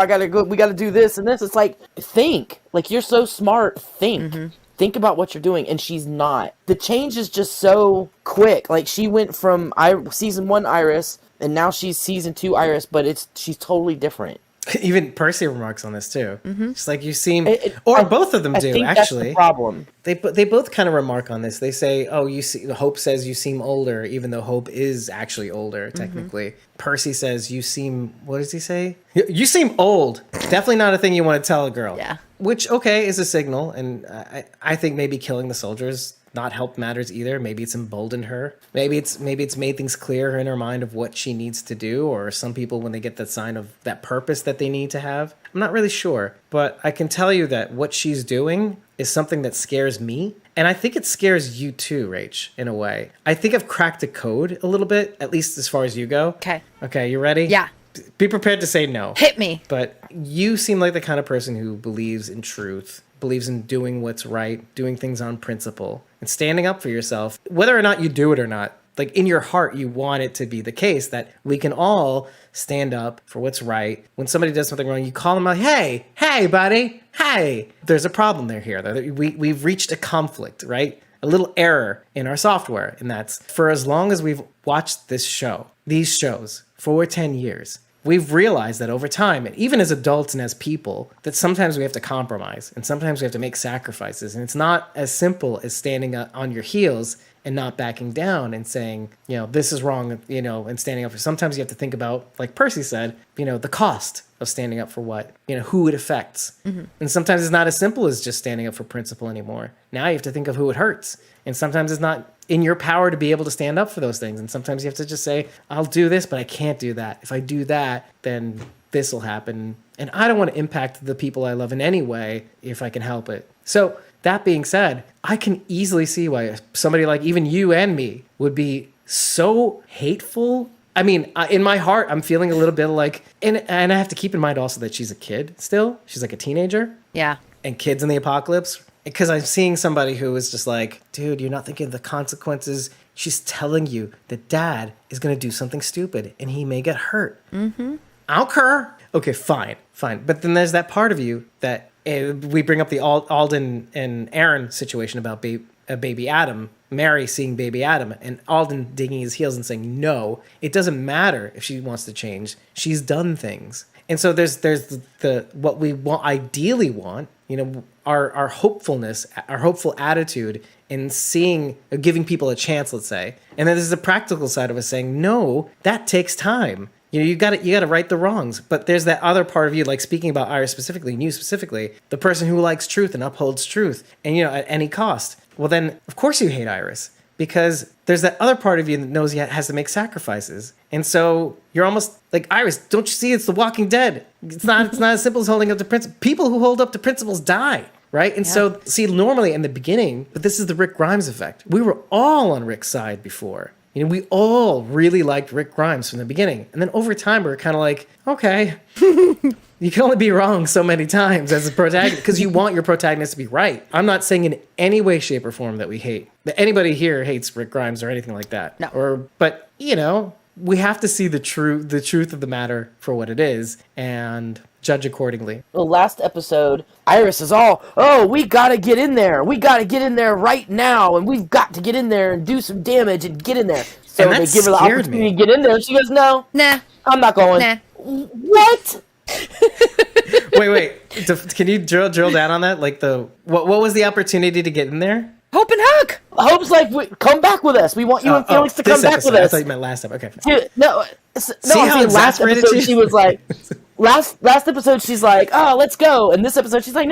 we gotta do this and this. It's like, think. Like, you're so smart, think. Mm-hmm. Think about what you're doing, and she's not. The change is just so quick. Like, she went from season 1 Iris, and now she's season 2 Iris, but she's totally different. Even Percy remarks on this too. Mm-hmm. It's like you seem, both of them do. Actually, that's the problem. They both kind of remark on this. They say, "Oh, Hope says you seem older, even though Hope is actually older technically." Mm-hmm. Percy says you seem. What does he say? You seem old. Definitely not a thing you want to tell a girl. Yeah. Which, okay, is a signal, and I think maybe killing the soldiers not helped matters either. Maybe it's emboldened her. Maybe it's made things clear in her mind of what she needs to do, or some people, when they get that sign of that purpose that they need to have. I'm not really sure, but I can tell you that what she's doing is something that scares me, and I think it scares you too, Rach, in a way. I think I've cracked a code a little bit, at least as far as you go. Okay, you ready? Yeah. Be prepared to say no. Hit me. But you seem like the kind of person who believes in truth, believes in doing what's right, doing things on principle, and standing up for yourself, whether or not you do it or not. Like, in your heart, you want it to be the case that we can all stand up for what's right. When somebody does something wrong, you call them out, hey, buddy, hey. There's a problem there here. We've reached a conflict, right? A little error in our software. And that's, for as long as we've watched these shows, for 10 years, we've realized that over time, and even as adults and as people, that sometimes we have to compromise and sometimes we have to make sacrifices. And it's not as simple as standing on your heels and not backing down and saying, you know, this is wrong, you know, and standing up for. Sometimes you have to think about, like Percy said, you know, the cost of standing up for what, you know, who it affects. Mm-hmm. And sometimes it's not as simple as just standing up for principle anymore. Now you have to think of who it hurts. And sometimes it's not in your power to be able to stand up for those things. And sometimes you have to just say, I'll do this, but I can't do that. If I do that, then this will happen. And I don't want to impact the people I love in any way if I can help it. So that being said, I can easily see why somebody like even you and me would be so hateful. I mean, in my heart, I'm feeling a little bit like, and I have to keep in mind also that she's a kid still. She's like a teenager. Yeah. And kids in the apocalypse. Because I'm seeing somebody who is just like, dude, you're not thinking of the consequences. She's telling you that dad is going to do something stupid and he may get hurt. Mm-hmm. I don't care. Okay, fine. But then there's that part of you that we bring up the Alden and Aaron situation about baby Adam, Mary seeing baby Adam, and Alden digging his heels and saying, no, it doesn't matter if she wants to change. She's done things. And so there's the what we ideally want, you know, our hopefulness, our hopeful attitude in giving people a chance, let's say. And then there's the practical side of us saying, no, that takes time. You know, you got to right the wrongs. But there's that other part of you, like speaking about Iris specifically, and you specifically, the person who likes truth and upholds truth, and, you know, at any cost. Well, then, of course you hate Iris. Because there's that other part of you that knows he has to make sacrifices. And so you're almost like, Iris, don't you see it's The Walking Dead? It's not as simple as holding up to principles. People who hold up to principles die, right? And so, see, normally in the beginning, but this is the Rick Grimes effect. We were all on Rick's side before. You know, we all really liked Rick Grimes from the beginning. And then over time, we're kind of like, okay, you can only be wrong so many times as a protagonist because you want your protagonist to be right. I'm not saying in any way, shape, or form that we hate, that anybody here hates Rick Grimes or anything like that. No. But, you know, we have to see the truth of the matter for what it is and judge accordingly. Well, last episode, Iris is all, oh, we gotta get in there. We gotta get in there right now, and we've got to get in there and do some damage and get in there. So they give her the opportunity to get in there. She goes, no, nah, I'm not going. Nah. What? Wait. Can you drill down on that? Like what was the opportunity to get in there? Hope and hug. Hope's like, come back with us. We want you and Felix to come back with us. I thought you meant last time. Okay. Dude, no, I'm saying last episode she was like, last episode she's like, oh, let's go. And this episode she's like,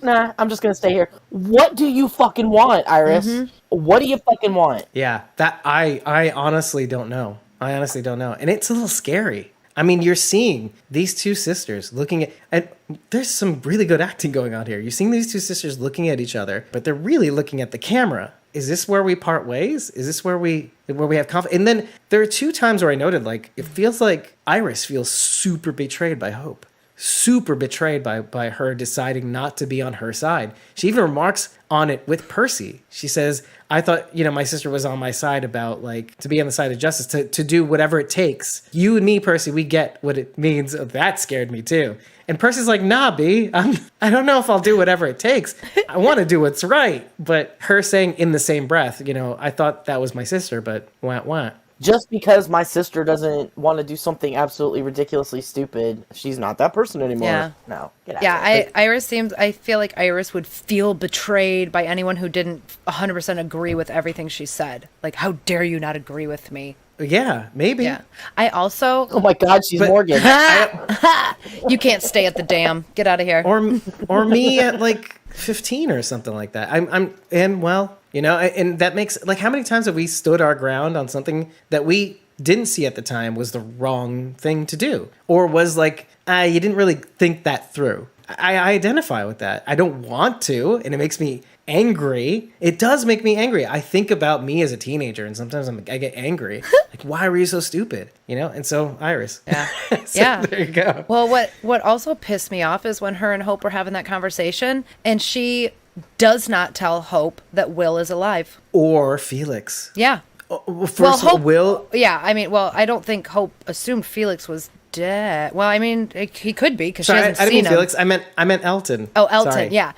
nah, I'm just gonna stay here. What do you fucking want, Iris? Mm-hmm. What do you fucking want? Yeah, that I honestly don't know. And it's a little scary. I mean, you're seeing these two sisters looking at, and there's some really good acting going on here. You're seeing these two sisters looking at each other, but they're really looking at the camera. Is this where we part ways? Is this where we have conflict? And then there are 2 times where I noted, like, it feels like Iris feels super betrayed by Hope. Super betrayed by her deciding not to be on her side. She even remarks on it with Percy. She says, I thought, my sister was on my side about, like, to be on the side of justice, to do whatever it takes. You and me, Percy, we get what it means. Oh, that scared me too. And Percy's like, nah, B, I don't know if I'll do whatever it takes. I want to do what's right. But her saying in the same breath, I thought that was my sister, but wah. Just because my sister doesn't want to do something absolutely ridiculously stupid, she's not that person anymore. Yeah. No, get out. Yeah, I feel like Iris would feel betrayed by anyone who didn't 100% agree with everything she said. Like, how dare you not agree with me? Yeah, maybe. Yeah. I also... Oh my God, she's Morgan. You can't stay at the dam. Get out of here. Or me at like 15 or something like that. And that makes, like, how many times have we stood our ground on something that we didn't see at the time was the wrong thing to do? Or was like, you didn't really think that through. I identify with that. I don't want to, and it makes me angry. It does make me angry. I think about me as a teenager, and sometimes I get angry. Like, why were you so stupid? And so Iris. Yeah. So yeah. There you go. Well, what also pissed me off is when her and Hope were having that conversation, and she does not tell Hope that Will is alive. Or Felix. Yeah. First, Hope, Will. Yeah, I don't think Hope assumed Felix was dead. Well, he could be because she hasn't I didn't seen mean him. Felix. I meant Elton. Oh, Elton. Sorry. Yeah.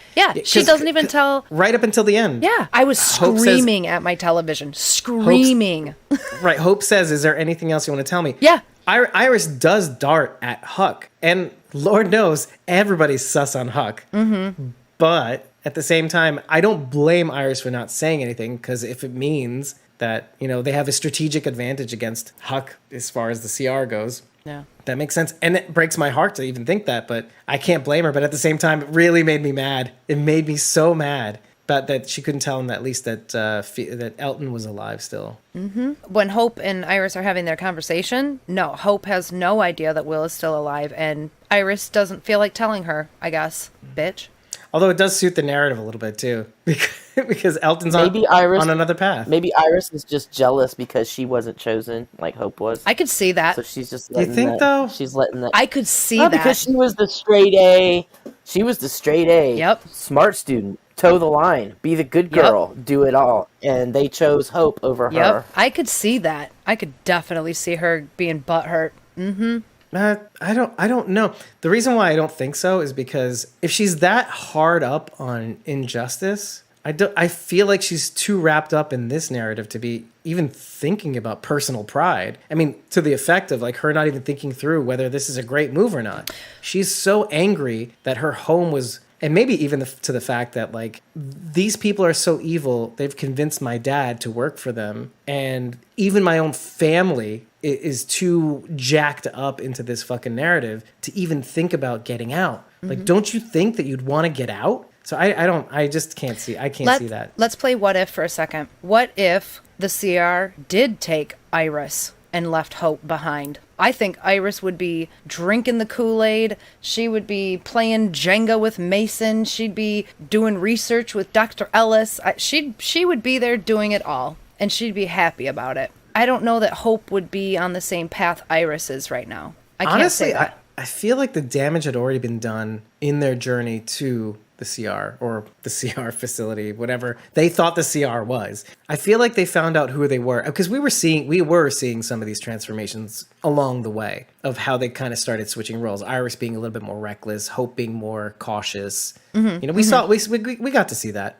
She doesn't even tell. Right up until the end. Yeah, I was screaming at my television, screaming. Right. Hope says, "Is there anything else you want to tell me?" Yeah. Iris does dart at Huck, and Lord knows everybody's sus on Huck. Mm-hmm. But at the same time, I don't blame Iris for not saying anything, because if it means that, they have a strategic advantage against Huck as far as the CR goes, yeah, that makes sense. And it breaks my heart to even think that, but I can't blame her. But at the same time, it really made me mad. It made me so mad. But that she couldn't tell him at least that Elton was alive still. Mm-hmm. When Hope and Iris are having their conversation, no, Hope has no idea that Will is still alive, and Iris doesn't feel like telling her, I guess. Bitch. Although it does suit the narrative a little bit too, because Elton's on another path. Maybe Iris is just jealous because she wasn't chosen like Hope was. I could see that. So she's just letting though? She's letting that. I could see that. Because she was the straight A. She was the straight A. Yep. Smart student. Toe the line. Be the good girl. Yep. Do it all. And they chose Hope over her. I could see that. I could definitely see her being butthurt. Mm-hmm. I don't know. The reason why I don't think so is because if she's that hard up on injustice, I feel like she's too wrapped up in this narrative to be even thinking about personal pride. I mean, to the effect of like her not even thinking through whether this is a great move or not. She's so angry that her home was, and maybe even to the fact that like these people are so evil, they've convinced my dad to work for them, and even my own family is too jacked up into this fucking narrative to even think about getting out. Mm-hmm. Like, don't you think that you'd want to get out? So I just can't see. I can't see that. Let's play what if for a second. What if the CR did take Iris and left Hope behind? I think Iris would be drinking the Kool-Aid. She would be playing Jenga with Mason. She'd be doing research with Dr. Ellis. She would be there doing it all, and she'd be happy about it. I don't know that Hope would be on the same path Iris is right now. I can't Honestly, say that. I feel like the damage had already been done in their journey to the CR or the CR facility, whatever they thought the CR was. I feel like they found out who they were because we were seeing some of these transformations along the way of how they kind of started switching roles. Iris being a little bit more reckless, Hope being more cautious. We got to see that,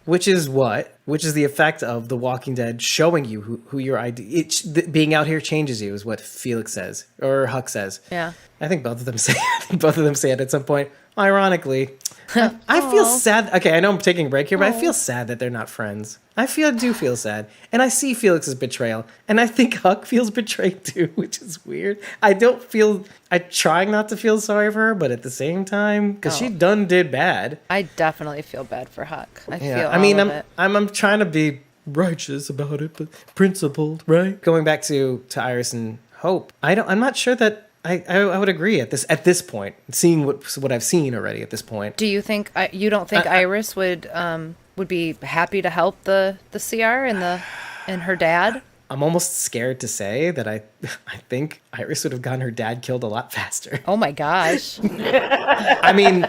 which is the effect of The Walking Dead showing you who your ID. Being out here changes you is what Felix says or Huck says. Yeah, I think both of them say. It at some point. Ironically, I feel sad. Okay, I know I'm taking a break here, but I feel sad that they're not friends. I do feel sad, and I see Felix's betrayal, and I think Huck feels betrayed too, which is weird. I'm trying not to feel sorry for her, but at the same time, because she did bad. I definitely feel bad for Huck. I'm trying to be righteous about it, but principled, right? Going back to Iris and Hope, I'm not sure that. I would agree at this point, seeing what I've seen already at this point. Do you think you don't think Iris would be happy to help the CR and her dad? I'm almost scared to say that I think Iris would have gotten her dad killed a lot faster. Oh my gosh! I mean,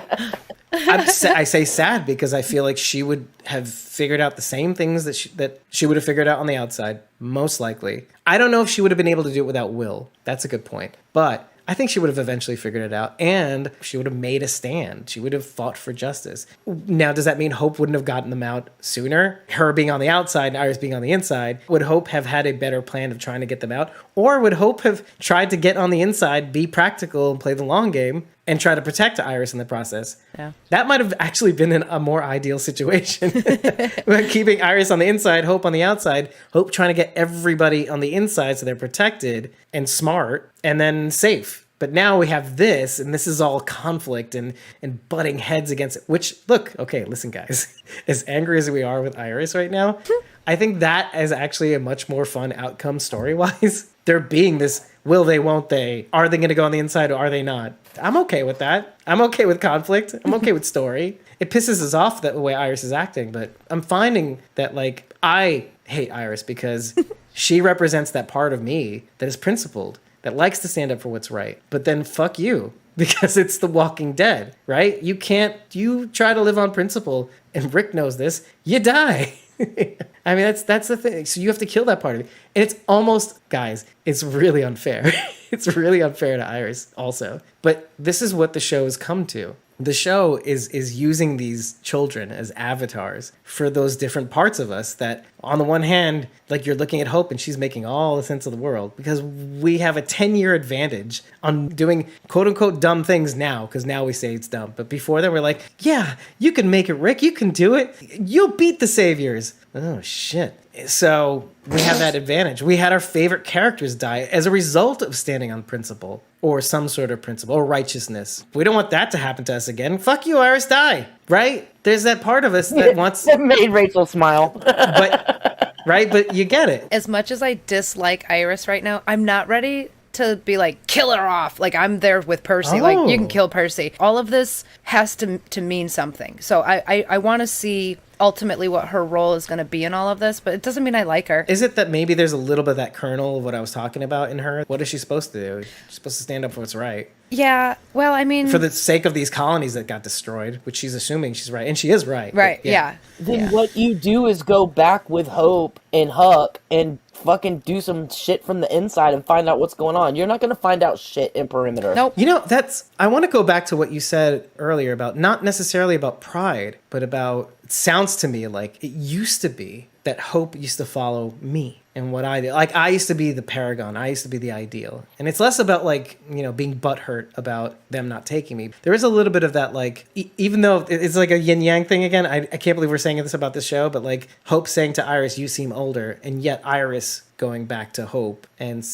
I say sad because I feel like she would have figured out the same things that she would have figured out on the outside, most likely. I don't know if she would have been able to do it without Will. That's a good point. But I think she would have eventually figured it out, and she would have made a stand. She would have fought for justice. Now, does that mean Hope wouldn't have gotten them out sooner? Her being on the outside and Iris being on the inside. Would Hope have had a better plan of trying to get them out? Or would Hope have tried to get on the inside, be practical, and play the long game, and try to protect Iris in the process? Yeah. That might have actually been a more ideal situation. Keeping Iris on the inside, Hope on the outside, Hope trying to get everybody on the inside so they're protected and smart and then safe. But now we have this, and this is all conflict and butting heads against it, which, listen, guys, as angry as we are with Iris right now, I think that is actually a much more fun outcome story-wise. There being this, will they, won't they? Are they going to go on the inside or are they not? I'm okay with that. I'm okay with conflict. I'm okay with story. It pisses us off that the way Iris is acting, but I'm finding that, I hate Iris because she represents that part of me that is principled, that likes to stand up for what's right. But then fuck you, because it's The Walking Dead, right? You try to live on principle, and Rick knows this, you die. I mean, that's the thing. So you have to kill that part of it. And it's almost, guys, it's really unfair. It's really unfair to Iris also. But this is what the show has come to. The show is using these children as avatars for those different parts of us that, on the one hand, you're looking at Hope and she's making all the sense of the world because we have a 10-year advantage on doing quote-unquote dumb things now, because now we say it's dumb. But before that, we're like, yeah, you can make it, Rick. You can do it. You'll beat the Saviors. Oh, shit. So we have that advantage. We had our favorite characters die as a result of standing on principle or some sort of principle or righteousness. We don't want that to happen to us again. Fuck you, Iris, die. Right? There's that part of us that wants... It made Rachel smile. But you get it. As much as I dislike Iris right now, I'm not ready to be like, kill her off. I'm there with Percy. Oh. You can kill Percy. All of this has to mean something. So I want to see ultimately what her role is going to be in all of this, but it doesn't mean I like her. Is it that maybe there's a little bit of that kernel of what I was talking about in her? What is she supposed to do? She's supposed to stand up for what's right. Yeah, well, I mean... For the sake of these colonies that got destroyed, which she's assuming she's right. And she is right. Right, yeah. Then what you do is go back with Hope and Huck and fucking do some shit from the inside and find out what's going on. You're not going to find out shit in Perimeter. Nope. I want to go back to what you said earlier about not necessarily about pride, but about, it sounds to me like it used to be that Hope used to follow me and what I did. I used to be the paragon. I used to be the ideal. And it's less about being butthurt about them not taking me. There is a little bit of that, even though it's like a yin yang thing again. I can't believe we're saying this about this show, but Hope saying to Iris, you seem older. And yet Iris going back to Hope and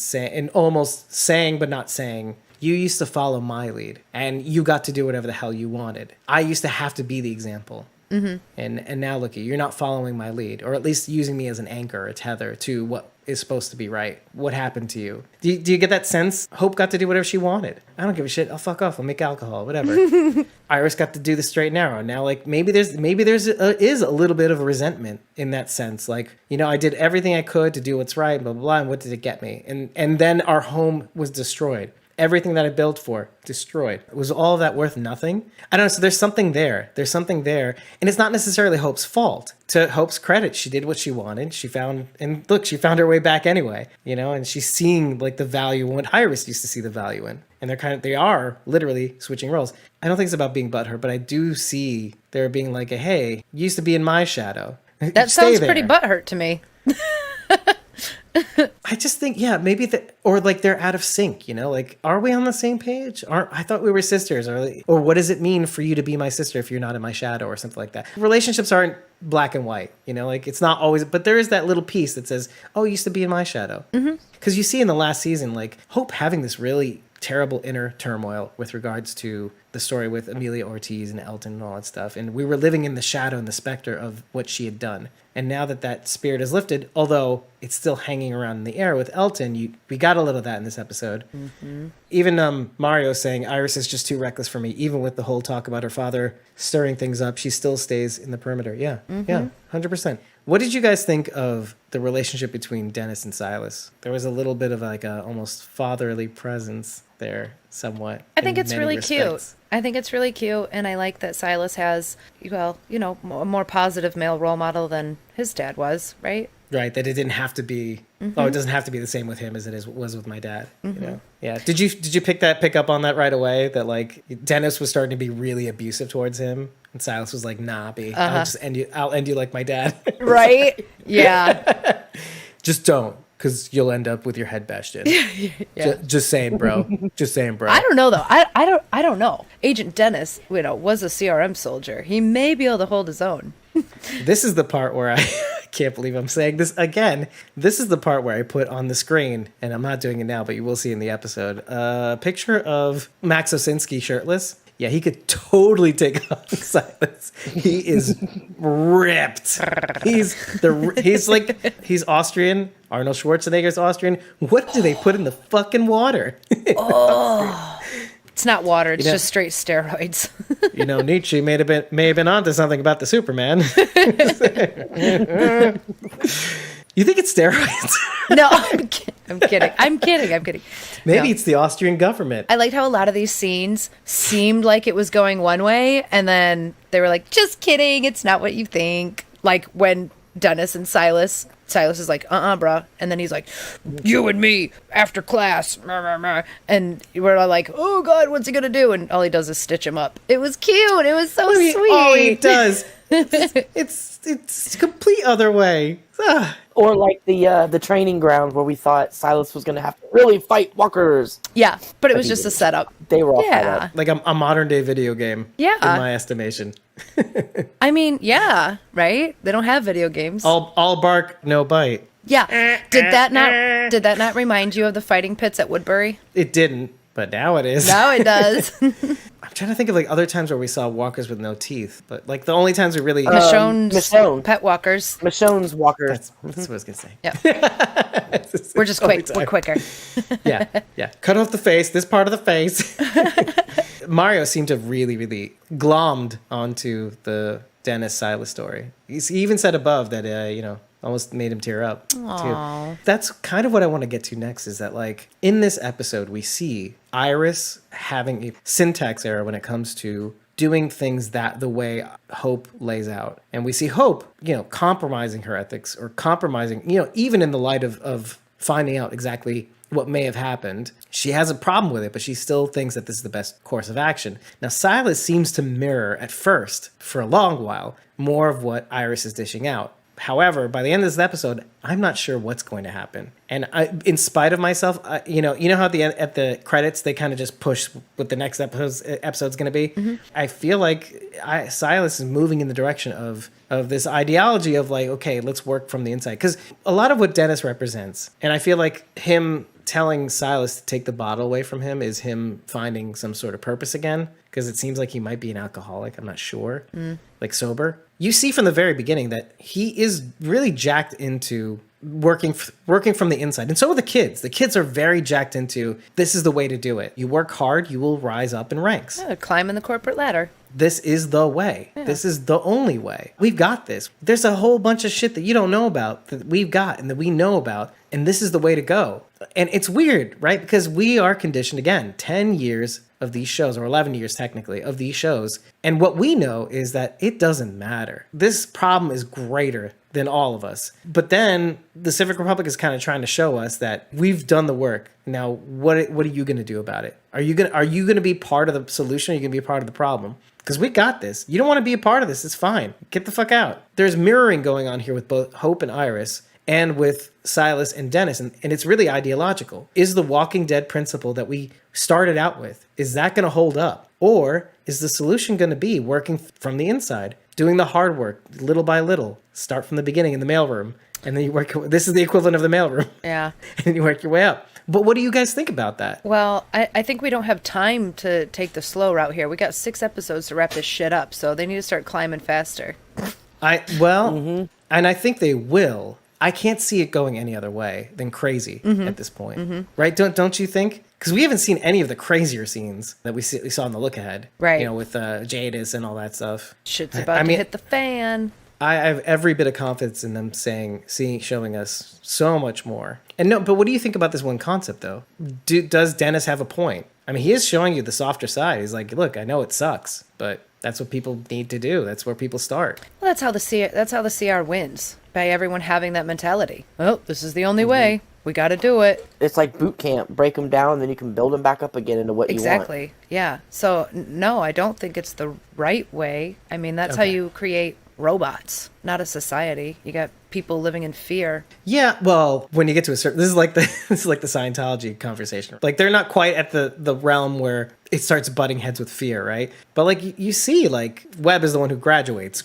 almost saying, but not saying, you used to follow my lead and you got to do whatever the hell you wanted. I used to have to be the example. Mm-hmm. And now look, you're not following my lead, or at least using me as an anchor, a tether to is supposed to be right. What happened to you? Do you get that sense? Hope got to do whatever she wanted. I don't give a shit. I'll fuck off. I'll make alcohol, whatever. Iris got to do the straight and narrow. Now, like, maybe there's is a little bit of a resentment in that sense. Like, you know, I did everything I could to do what's right, blah, blah, blah, and what did it get me? And then our home was destroyed. Everything that I built for, destroyed. Was all of that worth nothing? I don't know. So there's something there. There's something there. And it's not necessarily Hope's fault. To Hope's credit, she did what she wanted. She found her way back anyway, you know, and she's seeing like the value in what Iris used to see the value in. And they are literally switching roles. I don't think it's about being butthurt, but I do see there being like hey, you used to be in my shadow. That sounds pretty butthurt to me. I just think, yeah, maybe or like they're out of sync, you know, like, are we on the same page? I thought we were sisters, or what does it mean for you to be my sister if you're not in my shadow or something like that? Relationships aren't black and white, you know, like it's not always, but there is that little piece that says, oh, you used to be in my shadow. Because you see in the last season, like Hope having this really terrible inner turmoil with regards to the story with Amelia Ortiz and Elton and all that stuff. And we were living in the shadow and the specter of what she had done. And now that spirit is lifted, although it's still hanging around in the air with Elton, we got a little of that in this episode. Even Mario saying Iris is just too reckless for me. Even with the whole talk about her father stirring things up, she still stays in the perimeter. Yeah, yeah, 100%. What did you guys think of the relationship between Dennis and Silas? There was a little bit of like a almost fatherly presence there, somewhat. I think it's really cute. I think it's really cute, and I like that Silas has, well, you know, a more positive male role model than his dad was, right? Right, that it didn't have to be. Oh, it doesn't have to be the same with him as it was with my dad. You know, yeah. Did you pick up on that right away? That like Dennis was starting to be really abusive towards him, and Silas was like, "Nah, B, I'll end you like my dad." Right? Yeah. Just don't, because you'll end up with your head bashed in. Yeah. Just saying, bro. Just saying, bro. I don't know though. I don't know. Agent Dennis, you know, was a CRM soldier. He may be able to hold his own. This is the part where I can't believe I'm saying this again. This is the part where I put on the screen, and I'm not doing it now, but you will see in the episode, a picture of Max Osinski shirtless. Yeah, he could totally take on Silas. He is ripped. He's Austrian. Arnold Schwarzenegger's Austrian. What do they put in the fucking water? It's not water. It's just straight steroids. You know, Nietzsche may have been onto something about the Superman. You think it's steroids? No, I'm kidding. Maybe it's the Austrian government. I liked how a lot of these scenes seemed like it was going one way, and then they were like, just kidding, it's not what you think. Like when Dennis and Silas is like, bruh. And then he's like, you and me after class. And we're all like, oh God, what's he gonna do? And all he does is stitch him up. It was cute. It was so sweet. All he does. It's complete other way. Or like the training ground where we thought Silas was going to have to really fight walkers. Yeah, but it was just a setup. They were all fired up. Like a modern day video game. Yeah. In my estimation. I mean, yeah, right? They don't have video games. All bark, no bite. Yeah. Did that not remind you of the fighting pits at Woodbury? It didn't, but now it is. Now it does. I'm trying to think of like other times where we saw walkers with no teeth, but like the only times we really Michonne. Pet walkers. Michonne's walker. That's what I was gonna say. Yeah. We're just quick. We're quicker. Yeah. Cut off the face. This part of the face. Mario seemed to have really, really glommed onto the Dennis Silas story. He even said above that, almost made him tear up. Too. That's kind of what I want to get to next, is that like in this episode, we see Iris having a syntax error when it comes to doing things that the way Hope lays out. And we see Hope, compromising her ethics, or compromising, even in the light of finding out exactly what may have happened. She has a problem with it, but she still thinks that this is the best course of action. Now, Silas seems to mirror, at first, for a long while, more of what Iris is dishing out. However, by the end of this episode, I'm not sure what's going to happen. And in spite of myself, you know how at the credits, they kind of just push what the next episode's going to be? Mm-hmm. I feel like Silas is moving in the direction of this ideology of like, okay, let's work from the inside. Because a lot of what Dennis represents, and I feel like him telling Silas to take the bottle away from him is him finding some sort of purpose again, because it seems like he might be an alcoholic. I'm not sure. Like sober. You see from the very beginning that he is really jacked into working from the inside. And so are the kids. The kids are very jacked into, this is the way to do it. You work hard, you will rise up in ranks. Yeah, climbing the corporate ladder. This is the way. Yeah. This is the only way. We've got this. There's a whole bunch of shit that you don't know about that we've got and that we know about. And this is the way to go. And it's weird, right? Because we are conditioned, again, 10 years of these shows, or 11 years technically, of these shows. And what we know is that it doesn't matter. This problem is greater than all of us. But then the Civic Republic is kind of trying to show us that we've done the work. Now, what are you going to do about it? Are you going to be part of the solution? Or are you going to be a part of the problem? Because we got this. You don't want to be a part of this. It's fine. Get the fuck out. There's mirroring going on here with both Hope and Iris, and with Silas and Dennis, and it's really ideological. Is the Walking Dead principle that we started out with, is that going to hold up? Or is the solution going to be working from the inside, doing the hard work little by little, start from the beginning in the mailroom, and then you work, this is the equivalent of the mailroom. Yeah. And then you work your way up. But what do you guys think about that? Well, I think we don't have time to take the slow route here. We got 6 episodes to wrap this shit up, so they need to start climbing faster. And I think they will. I can't see it going any other way than crazy at this point, right? Don't you think? Because we haven't seen any of the crazier scenes that we saw in the look ahead, right? You know, with Jadis and all that stuff. Shit's about to hit the fan. I have every bit of confidence in them showing us so much more. And no, but what do you think about this one concept though? Does Dennis have a point? I mean, he is showing you the softer side. He's like, look, I know it sucks, but that's what people need to do. That's where people start. Well, that's how the CR wins, by everyone having that mentality. Oh, this is the only way. We got to do it. It's like boot camp. Break them down, then you can build them back up again into what you want. Exactly. Yeah. So no, I don't think it's the right way. I mean, that's how you create robots, not a society. You got people living in fear. Yeah, well, when you get to a certain, this is like the Scientology conversation. Like, they're not quite at the realm where it starts butting heads with fear, right? But like you see, like Webb is the one who graduates,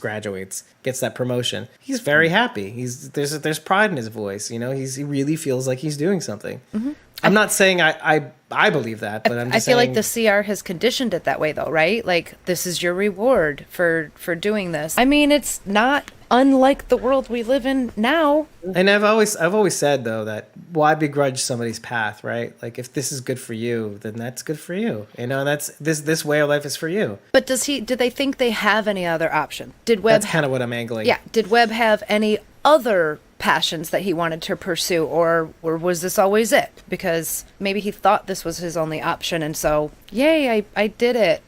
gets that promotion. He's very happy. There's pride in his voice. You know, he really feels like he's doing something. Mm-hmm. I'm not saying I believe that, but I'm just saying. I feel like the CR has conditioned it that way, though, right? Like, this is your reward for doing this. I mean, it's not unlike the world we live in now. And I've always said though that why begrudge somebody's path, right? Like, if this is good for you, then that's good for you. You know, that's this way of life is for you. But do they think they have any other option? Did Webb? That's kind of what I'm angling. Yeah. Did Webb have any other passions that he wanted to pursue, or was this always it? Because maybe he thought this was his only option, and so yay, I did it.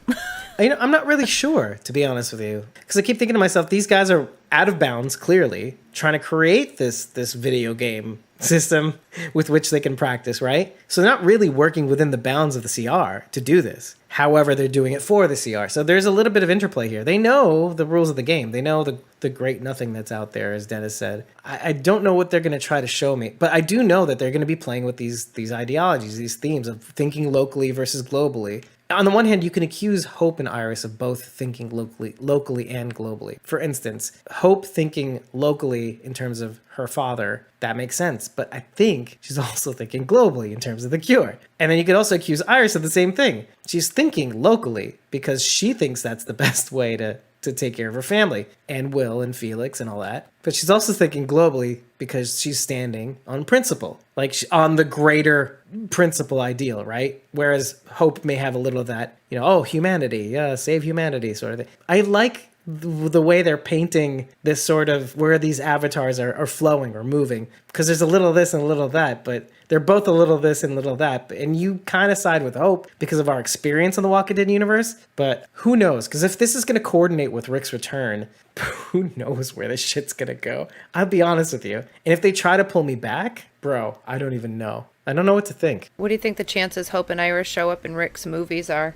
I'm not really sure, to be honest with you, because I keep thinking to myself, these guys are out of bounds, clearly trying to create this video game system with which they can practice, right? So they're not really working within the bounds of the CR to do this. However, they're doing it for the CR. So there's a little bit of interplay here. They know the rules of the game. They know the great nothing that's out there, as Dennis said. I don't know what they're going to try to show me, but I do know that they're going to be playing with these ideologies, these themes of thinking locally versus globally. On the one hand, you can accuse Hope and Iris of both thinking locally and globally. For instance, Hope thinking locally in terms of her father, that makes sense. But I think she's also thinking globally in terms of the cure. And then you could also accuse Iris of the same thing. She's thinking locally because she thinks that's the best way to take care of her family and Will and Felix and all that. But she's also thinking globally because she's standing on principle, like on the greater principle ideal, right? Whereas Hope may have a little of that, humanity, save humanity sort of thing. I like the way they're painting this sort of where these avatars are flowing or moving, because there's a little of this and a little of that, but they're both a little of this and a little of that. And you kind of side with Hope because of our experience in the Walking Dead universe, but who knows? Because if this is going to coordinate with Rick's return, who knows where this shit's going to go? I'll be honest with you. And if they try to pull me back, bro, I don't even know. I don't know what to think. What do you think the chances Hope and Iris show up in Rick's movies are?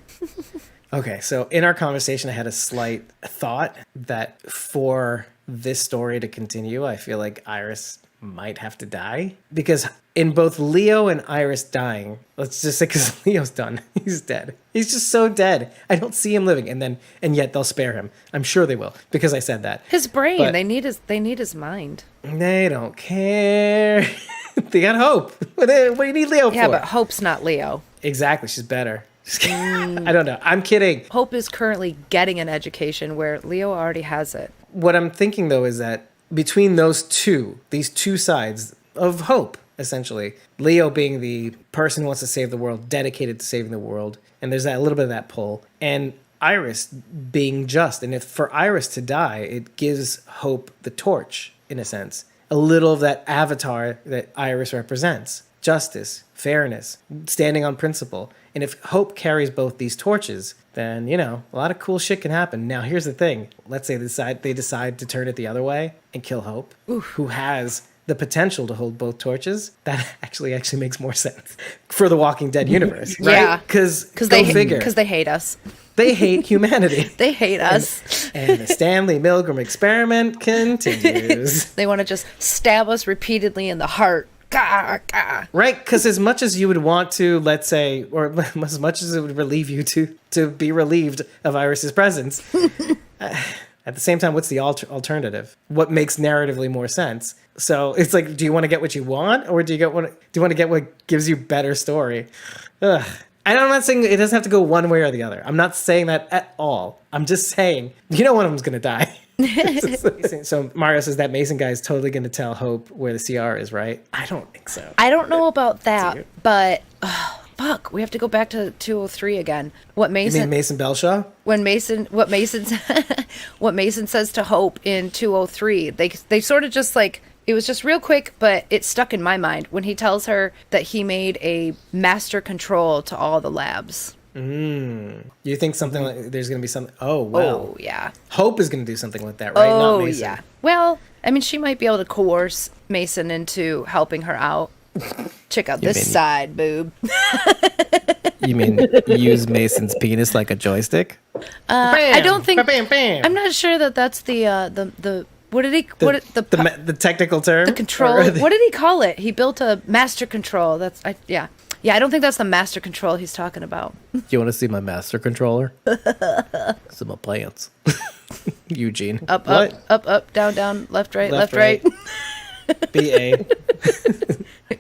Okay, so in our conversation, I had a slight thought that for this story to continue, I feel like Iris might have to die. Because in both Leo and Iris dying, let's just say because Leo's done, he's dead. He's just so dead. I don't see him living, and yet they'll spare him. I'm sure they will, because I said that. His brain, but they need his mind. They don't care. They got Hope. What do you need Leo for? Yeah, but Hope's not Leo. Exactly, she's better. I don't know. I'm kidding. Hope is currently getting an education where Leo already has it. What I'm thinking, though, is that between these two sides, of hope, essentially. Leo being the person who wants to save the world, dedicated to saving the world. And there's that a little bit of that pull. And Iris being just. And if for Iris to die, it gives Hope the torch, in a sense. A little of that avatar that Iris represents. Justice, fairness, standing on principle. And if Hope carries both these torches, then, a lot of cool shit can happen. Now, here's the thing. Let's say they decide to turn it the other way and kill Hope, who has the potential to hold both torches. That actually makes more sense for the Walking Dead universe, right? Yeah. Because they hate us. They hate humanity. They hate us. And the Stanley Milgram experiment continues. They want to just stab us repeatedly in the heart. Gah, gah. Right, because as much as you would want to, let's say, or as much as it would relieve you to be relieved of Iris's presence, at the same time, what's the alternative? What makes narratively more sense? So it's like, do you want to get what you want, or do you want to get what gives you better story? Ugh. And I'm not saying it doesn't have to go one way or the other. I'm not saying that at all. I'm just saying, one of them's going to die. So Mario says that Mason guy is totally going to tell Hope where the CR is, right? I don't think so. I don't know about that, but fuck, we have to go back to 203 again. You mean Mason Belshaw? What Mason says to Hope in 203, they sort of just like, it was just real quick, but it stuck in my mind when he tells her that he made a master control to all the labs. You think something like there's going to be something? Oh, wow. Oh, yeah. Hope is going to do something with that, right? Oh, Not Mason. yeah. Well, I mean, she might be able to coerce Mason into helping her out. Check out this side, boob. You mean use Mason's penis like a joystick? I don't think. Bam, bam. I'm not sure that that's the. What did he? The technical term? The control. What did he call it? He built a master control. Yeah. I don't think that's the master control he's talking about. You want to see my master controller? Some my pants. Eugene. Up, down, left, right. B-A.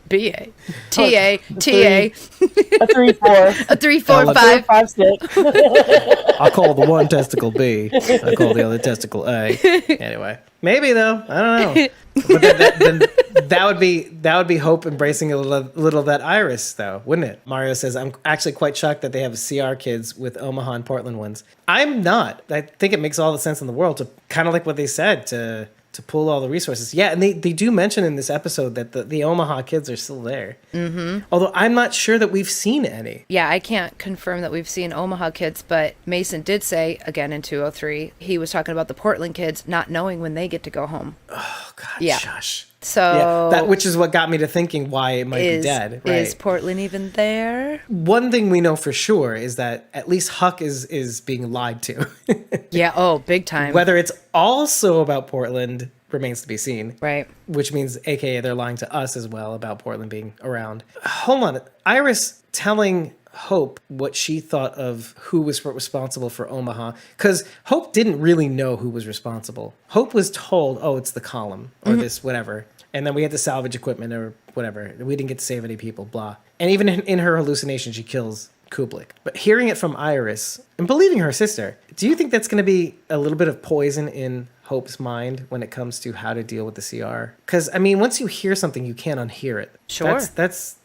B-A. T-A. T-A. A 3-4. A 3-4-5. 5-6. I'll call the one testicle B. I call the other testicle A. Anyway, maybe though. I don't know. But then that would be Hope embracing a little of that Iris, though, wouldn't it? Mario says, I'm actually quite shocked that they have CR kids with Omaha and Portland ones. I'm not. I think it makes all the sense in the world to kind of like what they said to pull all the resources. Yeah, and they do mention in this episode that the Omaha kids are still there. Mm-hmm. Although I'm not sure that we've seen any. Yeah, I can't confirm that we've seen Omaha kids, but Mason did say, again in 203, he was talking about the Portland kids not knowing when they get to go home. Oh, God, yeah. shush. So yeah, which is what got me to thinking why it might be dead. Right? Is Portland even there? One thing we know for sure is that at least Huck is being lied to. Yeah, oh, big time. Whether it's also about Portland remains to be seen. Right. Which means, AKA, they're lying to us as well about Portland being around. Hold on. Iris telling Hope what she thought of who was responsible for Omaha, because Hope didn't really know who was responsible. Hope was told, oh, it's the column or this whatever. And then we had to salvage equipment or whatever. We didn't get to save any people, blah. And even in her hallucination, she kills Kublik. But hearing it from Iris and believing her sister, do you think that's going to be a little bit of poison in Hope's mind when it comes to how to deal with the CR? Because, I mean, once you hear something, you can't unhear it. Sure.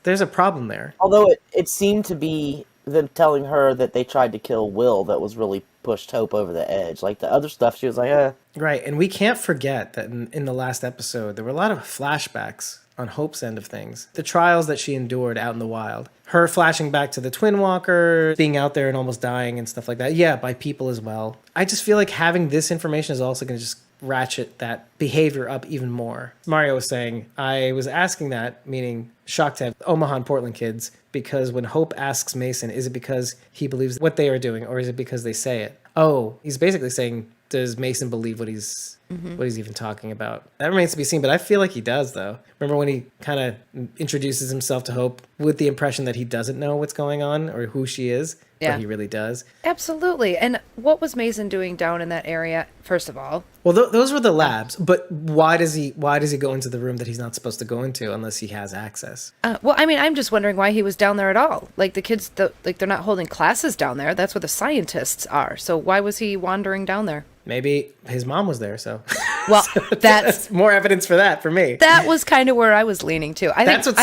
There's a problem there. Although it seemed to be them telling her that they tried to kill Will that was really pushed Hope over the edge. Like the other stuff, she was like, eh. Right, and we can't forget that in the last episode, there were a lot of flashbacks on Hope's end of things. The trials that she endured out in the wild. Her flashing back to the Twin Walker, being out there and almost dying and stuff like that. Yeah, by people as well. I just feel like having this information is also going to just ratchet that behavior up even more. Mario was saying, I was asking that, meaning shocked to have Omaha and Portland kids, because when Hope asks Mason, is it because he believes what they are doing, or is it because they say it? Oh, he's basically saying, does Mason believe what he's even talking about? That remains to be seen, but I feel like he does, though. Remember when he kind of introduces himself to Hope with the impression that he doesn't know what's going on or who she is, yeah. But he really does. Absolutely. And what was Mason doing down in that area, first of all? Well, those were the labs, but why does he go into the room that he's not supposed to go into unless he has access? Well, I mean, I'm just wondering why he was down there at all. Like the kids, they're not holding classes down there. That's where the scientists are. So why was he wandering down there? Maybe his mom was there, so. Well, That's more evidence for that for me. that was kind of where I was leaning to. I think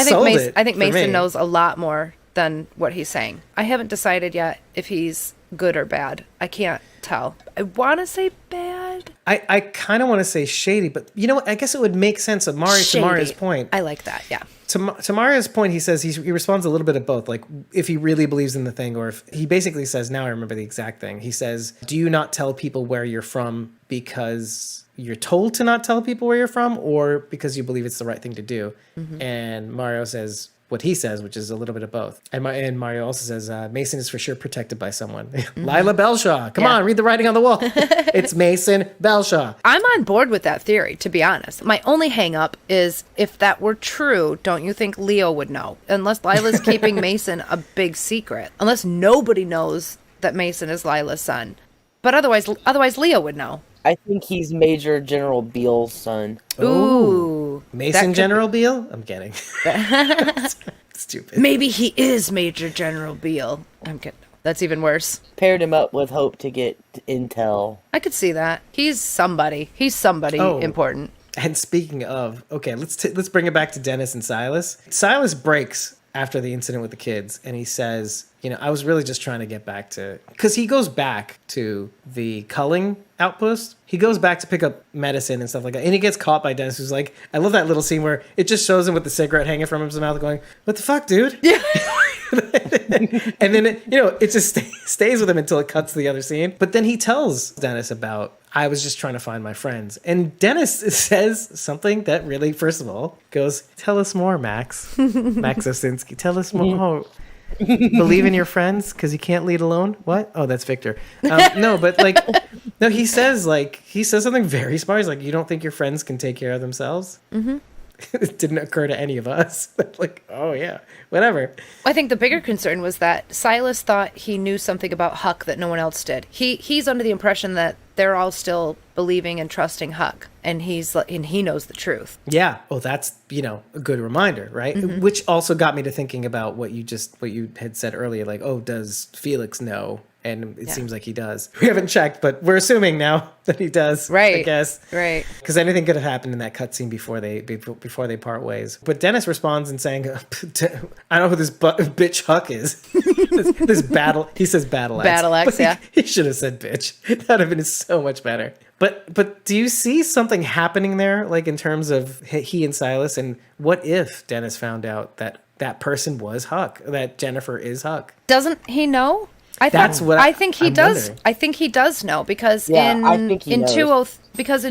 I think Mason knows a lot more than what he's saying. I haven't decided yet if he's good or bad. I can't tell. I want to say bad. I kind of want to say shady, but you know what? I guess it would make sense to Mario's point. I like that. Yeah. To Mario's point, he says he responds a little bit of both, like if he really believes in the thing, or if he basically says, now I remember the exact thing. He says, do you not tell people where you're from because you're told to not tell people where you're from, or because you believe it's the right thing to do? And Mario says what he says, which is a little bit of both. And Mario also says, Mason is for sure protected by someone. Lila Belshaw. Come on, read the writing on the wall. It's Mason Belshaw. I'm on board with that theory, to be honest. My only hang up is if that were true, don't you think Leo would know? Unless Lila's keeping Mason a big secret. Unless nobody knows that Mason is Lila's son. But otherwise Leo would know. I think he's Major General Beale's son. Ooh. Mason General Beale? I'm kidding. Stupid. Maybe he is Major General Beale. I'm kidding. That's even worse. Paired him up with Hope to get intel. I could see that. He's somebody. Important. And speaking of, okay, let's bring it back to Dennis and Silas. Silas breaks after the incident with the kids, and he says, I was really just trying to get back to, because he goes back to the culling outpost. He goes back to pick up medicine and stuff like that, and he gets caught by Dennis, who's like, I love that little scene where it just shows him with the cigarette hanging from his mouth going, what the fuck, dude? Yeah. And then it just stays with him until it cuts to the other scene. But then he tells Dennis about, I was just trying to find my friends. And Dennis says something that really, first of all, goes, tell us more, Max. Max Osinski, tell us more. Oh, believe in your friends because you can't lead alone. What? Oh, that's Victor. No, but he says something very smart. He's like, you don't think your friends can take care of themselves? Mm-hmm. It didn't occur to any of us. Like, oh yeah, whatever. I think the bigger concern was that Silas thought he knew something about Huck that no one else did. He's under the impression that they're all still believing and trusting Huck, and he knows the truth. Yeah. Oh, that's a good reminder, right? Mm-hmm. Which also got me to thinking about what you had said earlier. Like, oh, does Felix know? And it seems like he does. We haven't checked, but we're assuming now that he does. Right. I guess. Right. Because anything could have happened in that cutscene before they part ways. But Dennis responds in saying, "I know who this bitch Huck is." this battle. He says battle axe. Battle axe. Yeah. He should have said bitch. That'd have been so much better. But do you see something happening there, like in terms of he and Silas, and what if Dennis found out that person was Huck, that Jennifer is Huck? Doesn't he know? I think he does. Wondering. I think he does know because in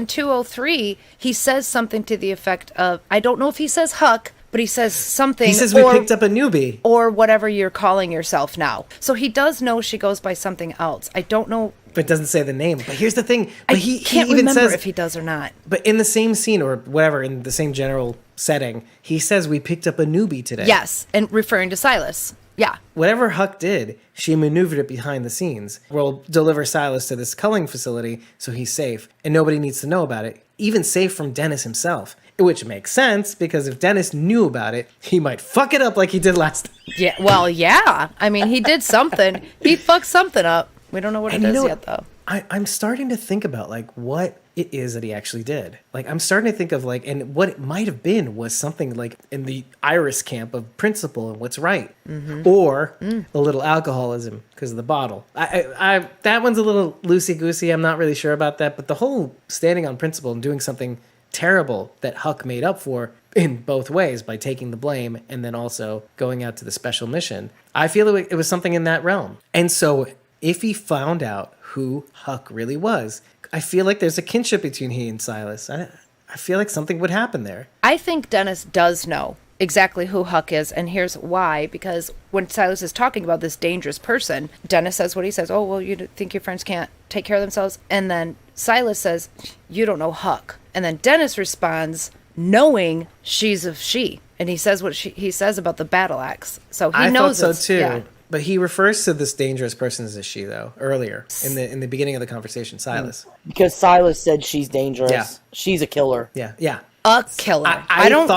203 he says something to the effect of, I don't know if he says Huck, but he says something. He says we picked up a newbie or whatever you're calling yourself now. So he does know she goes by something else. I don't know. But it doesn't say the name. But here's the thing. But he can't even remember if he does or not. But in the same scene or whatever, in the same general setting, he says we picked up a newbie today. Yes, and referring to Silas. Yeah. Whatever Huck did, she maneuvered it behind the scenes. We'll deliver Silas to this culling facility so he's safe, and nobody needs to know about it, even safe from Dennis himself. Which makes sense, because if Dennis knew about it, he might fuck it up like he did last time. Yeah, well, yeah. I mean, he did something. He fucked something up. We don't know what it is yet, though. I'm starting to think about, what it is that he actually did. I'm starting to think of, and what it might have been was something, in the Iris camp of principle and what's right. Mm-hmm. Or a little alcoholism because of the bottle. I that one's a little loosey-goosey. I'm not really sure about that. But the whole standing on principle and doing something terrible that Huck made up for in both ways by taking the blame and then also going out to the special mission, I feel it was something in that realm. And so if he found out who Huck really was, I feel like there's a kinship between he and Silas. I feel like something would happen there. I think Dennis does know exactly who Huck is, and here's why. Because when Silas is talking about this dangerous person, Dennis says what he says. Oh, well, you think your friends can't take care of themselves? And then Silas says, you don't know Huck. And then Dennis responds, knowing she's a she. And he says what he says about the battle axe. So he knows I thought so too. Yeah. But he refers to this dangerous person as a she, though, earlier in the beginning of the conversation, Silas. Because Silas said she's dangerous. Yeah. She's a killer. Yeah. A killer. I don't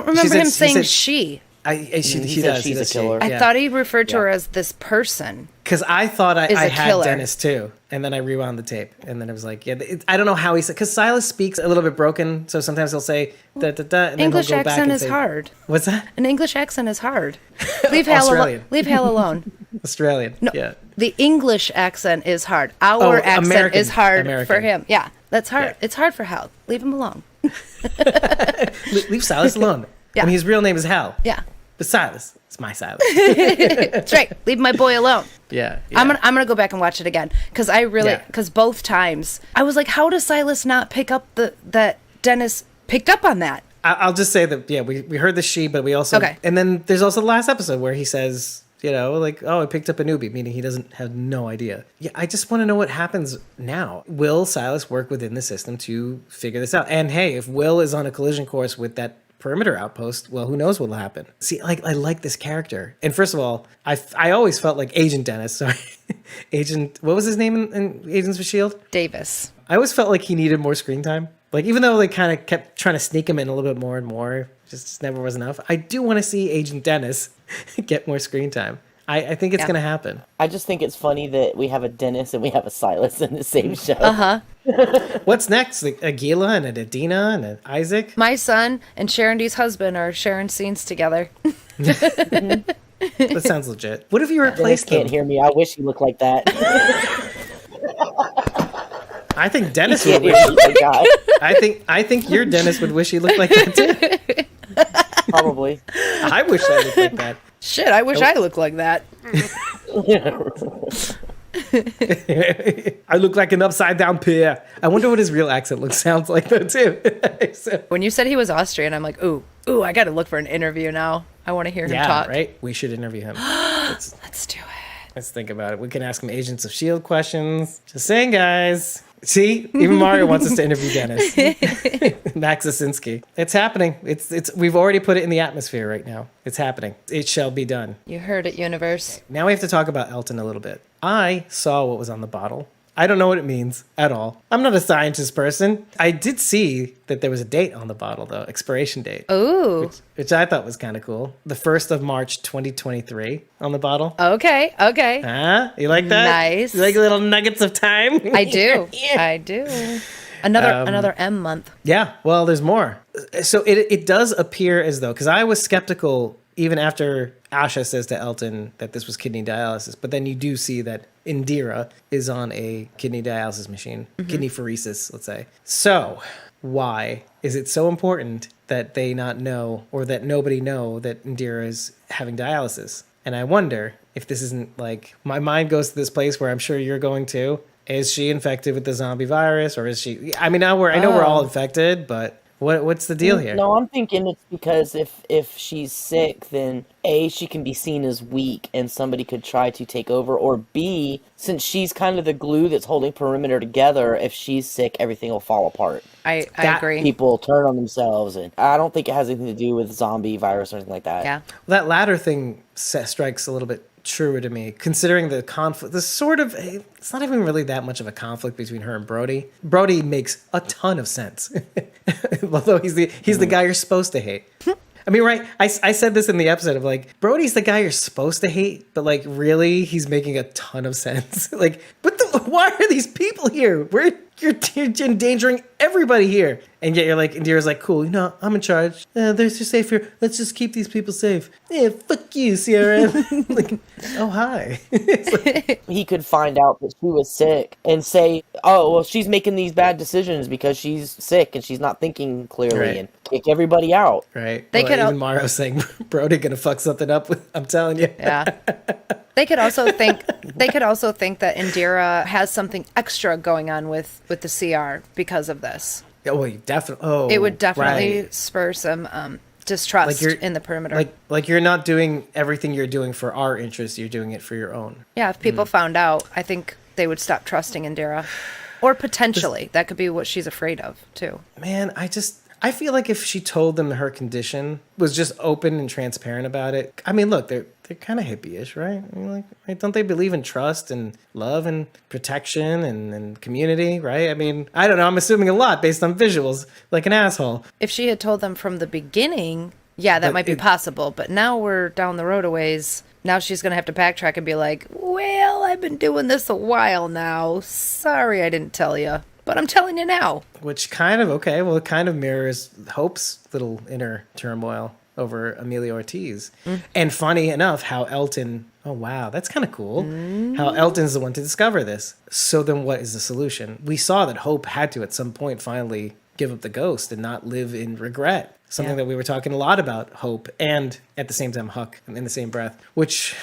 remember him saying she. He She said does. she's a killer. I thought he referred to her as this person. Because I thought Is I a had killer. Dennis too, and then I rewound the tape, and then it was like, I don't know how he said, because Silas speaks a little bit broken, so sometimes he'll say da da da, and English then he'll go back accent and is say, hard. What's that? An English accent is hard. Leave Hal Australian. alone. Leave Hal alone. Australian. No, Yeah. the English accent is hard. Our accent American. is hard American. for him. Yeah, that's hard. Yeah. It's hard for Hal. Leave him alone. Leave Silas alone. Yeah. I mean, his real name is Hal. Yeah, But Silas. It's my Silas. that's right. Leave my boy alone. Yeah. I'm gonna go back and watch it again because Yeah. because both times I was like, how does Silas not pick up that Dennis picked up on that? I'll just say that, we heard the she, but we also, Okay. and then there's also the last episode where he says, like, oh, I picked up a newbie, meaning he doesn't have no idea. Yeah, I just want to know what happens now. Will Silas work within the system to figure this out? And hey, if Will is on a collision course with that perimeter outpost, well, who knows what'll happen. See, I like this character. And first of all, I always felt like Agent Dennis, sorry. What was his name in Agents of S.H.I.E.L.D.? Davis. I always felt like he needed more screen time. Like, even though they kind of kept trying to sneak him in a little bit more and more, just never was enough. I do want to see Agent Dennis get more screen time. I think it's going to happen. I just think it's funny that we have a Dennis and we have a Silas in the same show. What's next? Like Agila and an Adina and an Isaac? My son and Sharon D's husband are sharing scenes together. That sounds legit. What if you Dennis replaced can't them? hear me. I wish he looked like that. I think Dennis Can't would hear wish. me, God. I think your Dennis would wish he looked like that too. Probably. I wish I looked like that. Shit, I wish I looked like that. I look like an upside down pear. I wonder what his real accent sounds like though too. So, When you said he was Austrian, I'm like, ooh, I got to look for an interview now. I want to hear him yeah, talk. right. We should interview him. Let's do it. Let's think about it. We can ask him Agents of S.H.I.E.L.D. questions. Just saying, guys. See, even Mario wants us to interview Dennis. Max Asinski. It's happening. It's. We've already put it in the atmosphere right now. It's happening. It shall be done. You heard it, universe. Now we have to talk about Elton a little bit. I saw what was on the bottle. I don't know what it means at all. I'm not a scientist person. I did see that there was a date on the bottle, though, expiration date. Ooh. Which I thought was kind of cool. The 1st of March, 2023 on the bottle. Okay. Huh? You like that? Nice. You like little nuggets of time? I do. I do. Another M month. Yeah, well, there's more. So it does appear as though, because I was skeptical even after Asha says to Elton that this was kidney dialysis, but then you do see that Indira is on a kidney dialysis machine, kidney pheresis, let's say. So why is it so important that they not know, or that nobody know, that Indira is having dialysis? And I wonder if this isn't like, my mind goes to this place where I'm sure you're going to. Is she infected with the zombie virus, or is she? I mean, I know we're all infected, but what's the deal here? No, I'm thinking it's because if she's sick, then A, she can be seen as weak and somebody could try to take over, or B, since she's kind of the glue that's holding perimeter together, if she's sick, everything will fall apart. I agree. People turn on themselves, and I don't think it has anything to do with zombie virus or anything like that. Yeah. Well, that latter thing strikes a little bit truer to me, considering the conflict. It's not even really that much of a conflict between her and Brody. Brody makes a ton of sense, although he's the guy you're supposed to hate. I mean, right? I said this in the episode of like, Brody's the guy you're supposed to hate, but like, really, he's making a ton of sense. Like, why are these people here? You're endangering everybody here. And yet you're like, Indira's like, cool, I'm in charge. They're so safe here. Let's just keep these people safe. Yeah, fuck you, Sierra. Like, oh, hi. He could find out that she was sick and say, oh, well, she's making these bad decisions because she's sick and she's not thinking clearly, Right. and kick everybody out. Right. They Well, could even Mario saying, Brody gonna fuck something up. I'm telling you. Yeah. They could also think that Indira has something extra going on with the CR because of this. Oh, well, definitely. Oh, It would definitely right. spur some distrust in the perimeter. Like you're not doing everything you're doing for our interests. You're doing it for your own. Yeah, if people found out, I think they would stop trusting Indira. Or potentially, that could be what she's afraid of, too. Man, I feel like if she told them her condition, was just open and transparent about it. I mean, look, they're kind of hippie-ish, right? I mean, like, right? Don't they believe in trust and love and protection and community, right? I mean, I don't know. I'm assuming a lot based on visuals, like an asshole. If she had told them from the beginning Yeah, that But might be possible. But now we're down the road a ways. Now she's going to have to backtrack and be like, well, I've been doing this a while now. Sorry I didn't tell you. But I'm telling you now. Which kind of, okay, well, it kind of mirrors Hope's little inner turmoil over Amelia Ortiz. And funny enough, how Elton, oh, wow, that's kind of cool. How Elton's the one to discover this. So then what is the solution? We saw that Hope had to, at some point, finally give up the ghost and not live in regret. Something that we were talking a lot about, Hope, and at the same time, Huck, in the same breath. Which,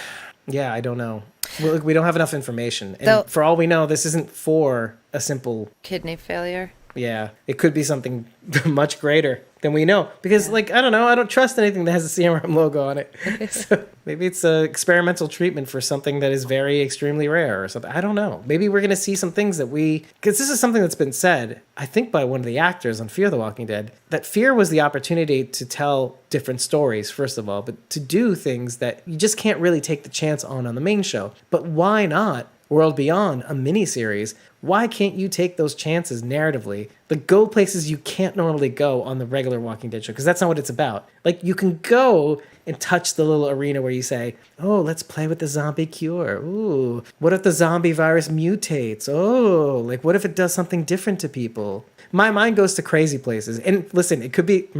yeah, I don't know. We don't have enough information. And for all we know, this isn't for a simple kidney failure. Yeah, it could be something much greater than we know. Because, I don't know, I don't trust anything that has a CRM logo on it. So maybe it's an experimental treatment for something that is very extremely rare or something. I don't know. Maybe we're going to see some things that because this is something that's been said, I think by one of the actors on Fear the Walking Dead, that fear was the opportunity to tell different stories, first of all, but to do things that you just can't really take the chance on the main show. But why not World Beyond, a miniseries? Why can't you take those chances narratively? Go places you can't normally go on the regular Walking Dead show, because that's not what it's about. You can go and touch the little arena where you say, oh, let's play with the zombie cure. Ooh, what if the zombie virus mutates? Oh, what if it does something different to people? My mind goes to crazy places. And listen, it could be, do you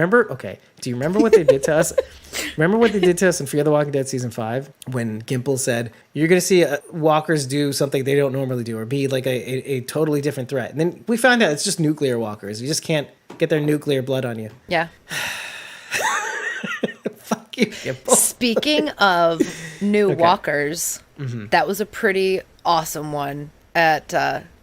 remember what they did to us? Remember what they did to us in Fear the Walking Dead Season 5? When Gimple said, you're going to see walkers do something they don't normally do, or be a totally different threat. And then we found out it's just nuclear walkers. You just can't get their nuclear blood on you. Yeah. Fuck you, Gimple. Speaking of new walkers, that was a pretty awesome one at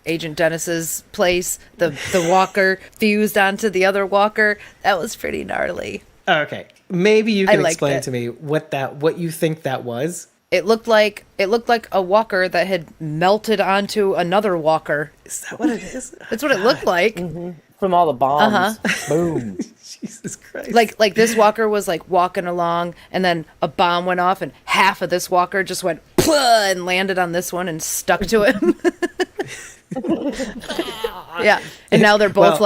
Agent Dennis's place. The walker fused onto the other walker. That was pretty gnarly. Okay, maybe you can explain to me what you think that was. It looked like a walker that had melted onto another walker. Is that what it is? That's what it looked like. From all the bombs. Boom. Jesus Christ. Like this walker was walking along, and then a bomb went off, and half of this walker just went and landed on this one and stuck to him. Yeah, and now they're both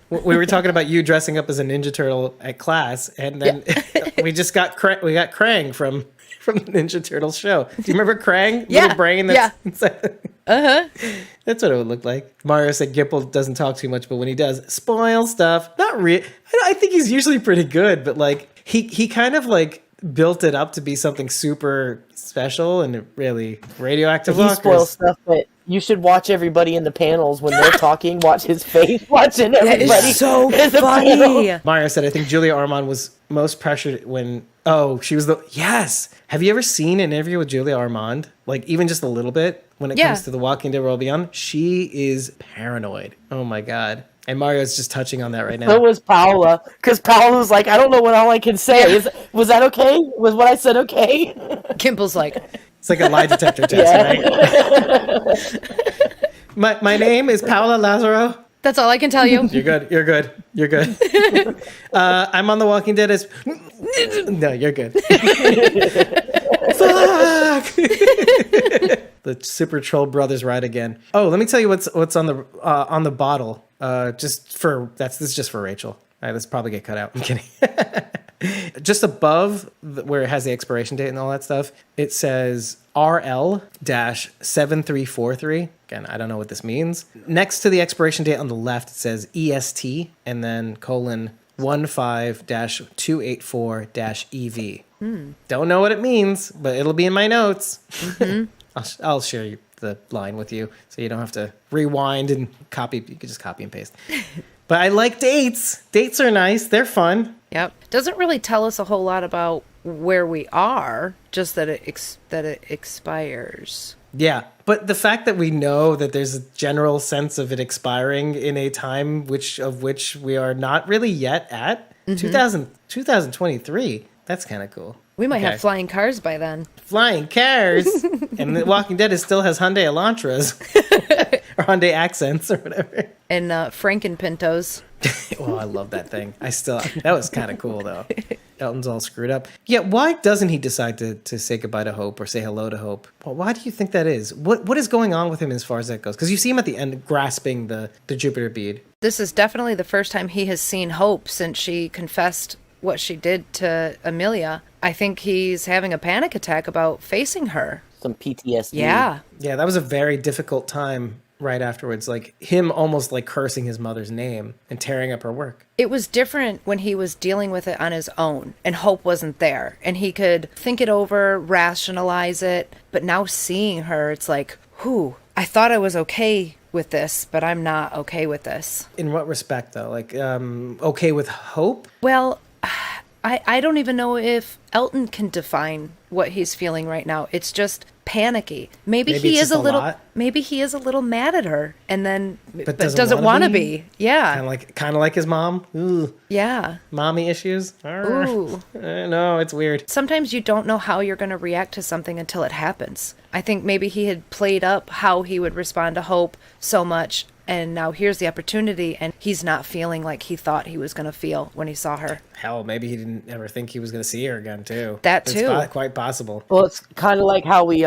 We were talking about you dressing up as a Ninja Turtle at class, and then we just got Krang from the Ninja Turtles show. Do you remember Krang? Yeah. Little brain. That's what it would look like. Mario said Gimple doesn't talk too much, but when he does, spoil stuff. Not really. I think he's usually pretty good, but he kind of built it up to be something super special and really radioactive. He spoils stuff, but you should watch everybody in the panels when they're talking. Watch his face. Watching everybody. That is so funny. Mario said, I think Julia Ormond was most pressured when... Oh, she was the... Yes! Have you ever seen an interview with Julia Ormond? Even just a little bit? When it comes to The Walking Dead World Beyond? She is paranoid. Oh my God. And Mario's just touching on that right now. So was Paola. Because Paola was like, I don't know what all I can say. Was that okay? Was what I said okay? Gimple's like... It's like a lie detector test, right? My name is Paola Lazaro. That's all I can tell you. You're good. I'm on The Walking Dead as... No, you're good. Fuck! The Super Troll Brothers ride again. Oh, let me tell you what's on the bottle. This is just for Rachel. All right, this probably get cut out. I'm kidding. Just above where it has the expiration date and all that stuff, it says RL-7343. Again, I don't know what this means. Next to the expiration date on the left, it says EST and then :15-284-EV. Don't know what it means, but it'll be in my notes. I'll share the line with you so you don't have to rewind and copy. You can just copy and paste. But I like dates. Dates are nice. They're fun. Yep. Doesn't really tell us a whole lot about where we are, just that it expires. Yeah, but the fact that we know that there's a general sense of it expiring in a time of which we are not really yet at, 2023, that's kind of cool. We might have flying cars by then. Flying cars! And The Walking Dead still has Hyundai Elantras. Or Hyundai Accents or whatever. And Frankenpintos. Oh, I love that thing. That was kind of cool, though. Elton's all screwed up. Yeah, why doesn't he decide to say goodbye to Hope or say hello to Hope? Well, why do you think that is? What is going on with him as far as that goes? Because you see him at the end grasping the Jupiter bead. This is definitely the first time he has seen Hope since she confessed what she did to Amelia, I think he's having a panic attack about facing her. Some PTSD. Yeah. Yeah, that was a very difficult time right afterwards. Like him almost like cursing his mother's name and tearing up her work. It was different when he was dealing with it on his own and Hope wasn't there and he could think it over, rationalize it. But now seeing her, it's like, whew, I thought I was okay with this, but I'm not okay with this. In what respect, though? Like, okay with Hope? Well, I don't even know if Elton can define what he's feeling right now. It's just panicky. Maybe he it's is just a little. lot. Maybe he is a little mad at her, and then but doesn't want to wanna be. Yeah. Kind of like his mom. Ooh, Yeah. mommy issues. Ooh. No, it's weird. Sometimes you don't know how you're going to react to something until it happens. I think maybe he had played up how he would respond to Hope so much, and now here's the opportunity, and he's not feeling like he thought he was going to feel when he saw her. Hell, maybe he didn't ever think he was going to see her again, too. That too. It's quite possible. Well, it's kind of like how we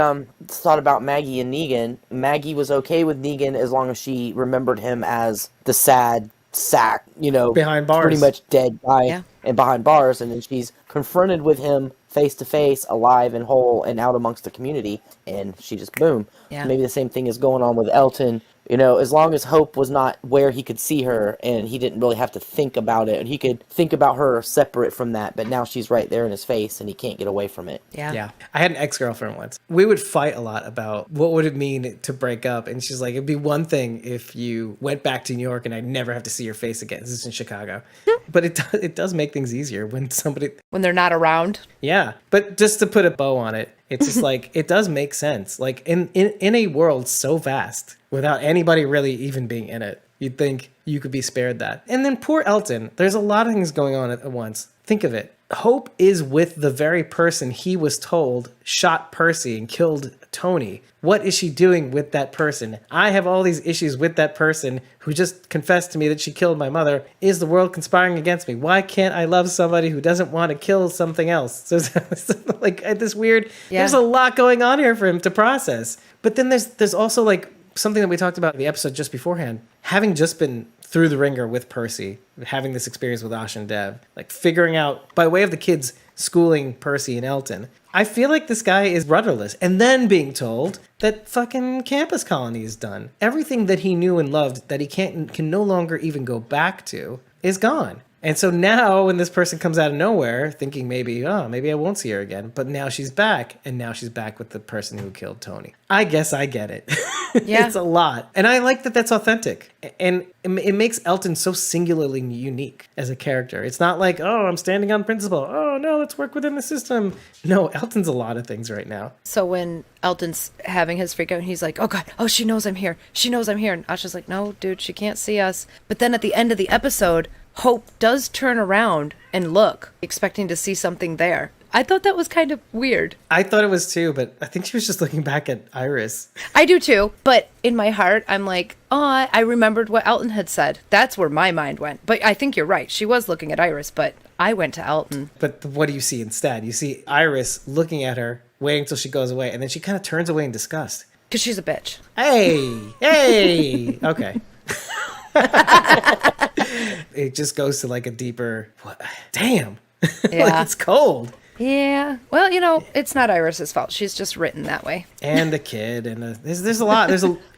thought about Maggie and Negan. Maggie was okay with Negan as long as she remembered him as the sad sack, Behind bars. pretty much dead guy Yeah. and behind bars. And then she's confronted with him face to face, alive and whole and out amongst the community. And she just, boom. Yeah. Maybe the same thing is going on with Elton. As long as Hope was not where he could see her and he didn't really have to think about it and he could think about her separate from that, but now she's right there in his face and he can't get away from it. Yeah. I had an ex-girlfriend once. We would fight a lot about what would it mean to break up. And she's like, it'd be one thing if you went back to New York and I'd never have to see your face again. This is in Chicago. But it does make things easier when somebody... When they're not around. Yeah. But just to put a bow on it, it's just like, it does make sense. Like in a world so vast, without anybody really even being in it, you'd think you could be spared that. And then poor Elton, there's a lot of things going on at once. Think of it. Hope is with the very person he was told shot Percy and killed Tony. What is she doing with that person? I have all these issues with that person who just confessed to me that she killed my mother. Is the world conspiring against me? Why can't I love somebody who doesn't want to kill something else? So like this weird, There's a lot going on here for him to process. But then there's also like something that we talked about in the episode just beforehand. Having just been through the ringer with Percy, having this experience with Ash and Dev, like figuring out by way of the kids schooling Percy and Elton, I feel like this guy is rudderless. And then being told that fucking campus colony is done. Everything that he knew and loved that he can no longer even go back to is gone. And so now when this person comes out of nowhere thinking maybe I won't see her again, but now she's back, and now she's back with the person who killed Tony. I guess I get it. Yeah. It's a lot. And I like that that's authentic. And it makes Elton so singularly unique as a character. It's not like, I'm standing on principle. Oh, no, let's work within the system. No, Elton's a lot of things right now. So when Elton's having his freak out, he's like, oh God, she knows I'm here. She knows I'm here. And Asha's like, no, dude, she can't see us. But then at the end of the episode, Hope does turn around and look, expecting to see something there. I thought that was kind of weird. I thought it was too, but I think she was just looking back at Iris. I do too, but in my heart, I'm like, I remembered what Elton had said. That's where my mind went. But I think you're right. She was looking at Iris, but I went to Elton. But what do you see instead? You see Iris looking at her, waiting till she goes away, and then she kind of turns away in disgust. Because she's a bitch. Hey, okay. It just goes to like a deeper, damn, Yeah. like it's cold. Yeah. Well, it's not Iris's fault. She's just written that way. And the kid, and there's a lot.